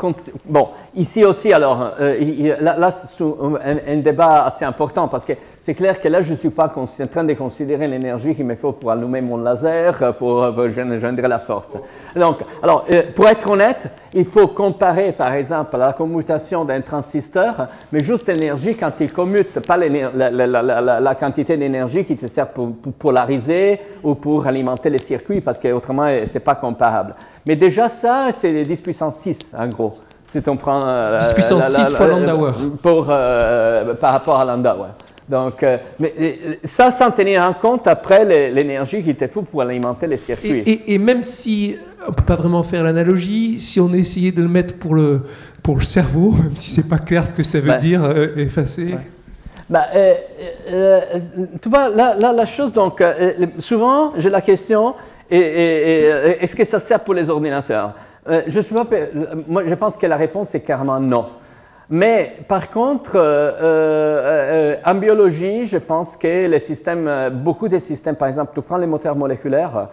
bon, ici aussi, alors, là c'est un débat assez important, parce que c'est clair que là, je ne suis pas en train de considérer l'énergie qu'il me faut pour allumer mon laser, pour générer la force. Donc, alors, pour être honnête, il faut comparer, par exemple, la commutation d'un transistor, mais juste l'énergie quand il commute, pas la quantité d'énergie qui te sert pour polariser ou pour alimenter les circuits, parce qu'autrement, ce n'est pas comparable. Mais déjà, ça, c'est 10 puissance 6, en gros. Si on prend 10 puissance 6 fois Landauer. Par rapport à Landauer. Donc, mais ça, sans tenir en compte après l'énergie qu'il te faut pour alimenter les circuits. Et même si on ne peut pas vraiment faire l'analogie, si on essayait de le mettre pour le cerveau, même si ce n'est pas clair ce que ça veut dire, effacer. Tu vois, là, la chose, donc, souvent, j'ai la question, est-ce que ça sert pour les ordinateurs? Moi, je pense que la réponse est carrément non. Mais par contre, en biologie, je pense que les systèmes, beaucoup de systèmes, par exemple, tu prends les moteurs moléculaires,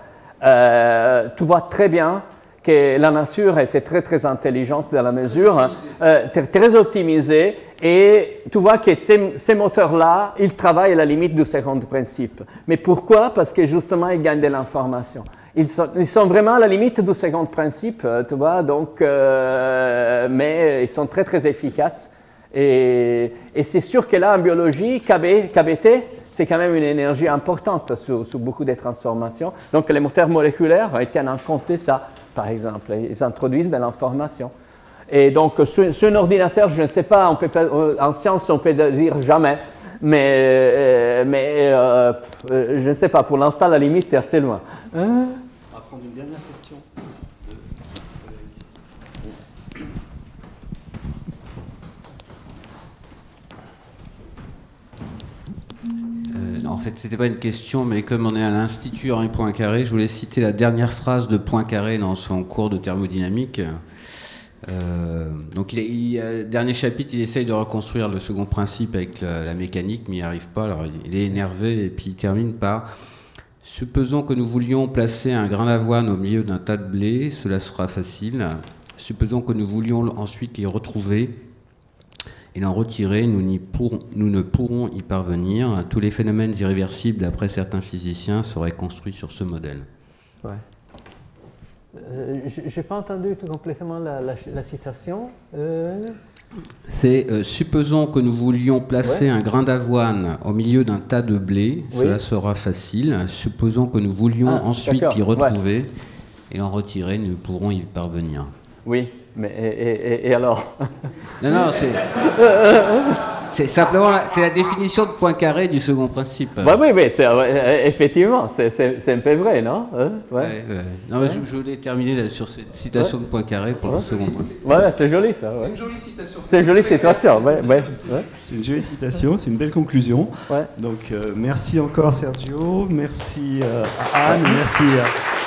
tu vois très bien que la nature était très très intelligente dans la mesure, très optimisée, et tu vois que ces moteurs-là, ils travaillent à la limite du second principe. Mais pourquoi? Parce que justement, ils gagnent de l'information. Ils sont vraiment à la limite du second principe, tu vois, donc, mais ils sont très très efficaces. Et c'est sûr que là, en biologie, KBT, c'est quand même une énergie importante sur beaucoup de transformations. Donc les moteurs moléculaires, ils tiennent en compte ça, par exemple. Ils introduisent de l'information. Et donc, sur un ordinateur, je ne sais pas, en science, on peut dire jamais. Mais je ne sais pas, pour l'instant, la limite est assez loin. On va prendre une dernière question. En fait, ce n'était pas une question, mais comme on est à l'Institut Henri Poincaré, je voulais citer la dernière phrase de Poincaré dans son cours de thermodynamique. Donc, dernier chapitre, il essaye de reconstruire le second principe avec la mécanique, mais il n'y arrive pas. Alors, il est énervé et puis il termine par « Supposons que nous voulions placer un grain d'avoine au milieu d'un tas de blé, cela sera facile. Supposons que nous voulions ensuite les retrouver et l'en retirer, nous ne pourrons y parvenir. Tous les phénomènes irréversibles, d'après certains physiciens, seraient construits sur ce modèle. » Ouais. Je n'ai pas entendu tout complètement la citation. C'est supposons que nous voulions placer un grain d'avoine au milieu d'un tas de blé, cela sera facile. Supposons que nous voulions ensuite l'y retrouver et l'en retirer, nous pourrons y parvenir. Oui, mais et alors? Non, c'est simplement la définition de Poincaré du second principe. Oui, effectivement, c'est un peu vrai, non? Non, je voulais terminer sur cette citation de Poincaré pour le second point. Ouais, c'est joli ça. C'est une jolie citation. C'est une jolie citation, C'est une jolie citation, c'est une belle conclusion. Donc, merci encore Sergio, merci à Anne, merci à...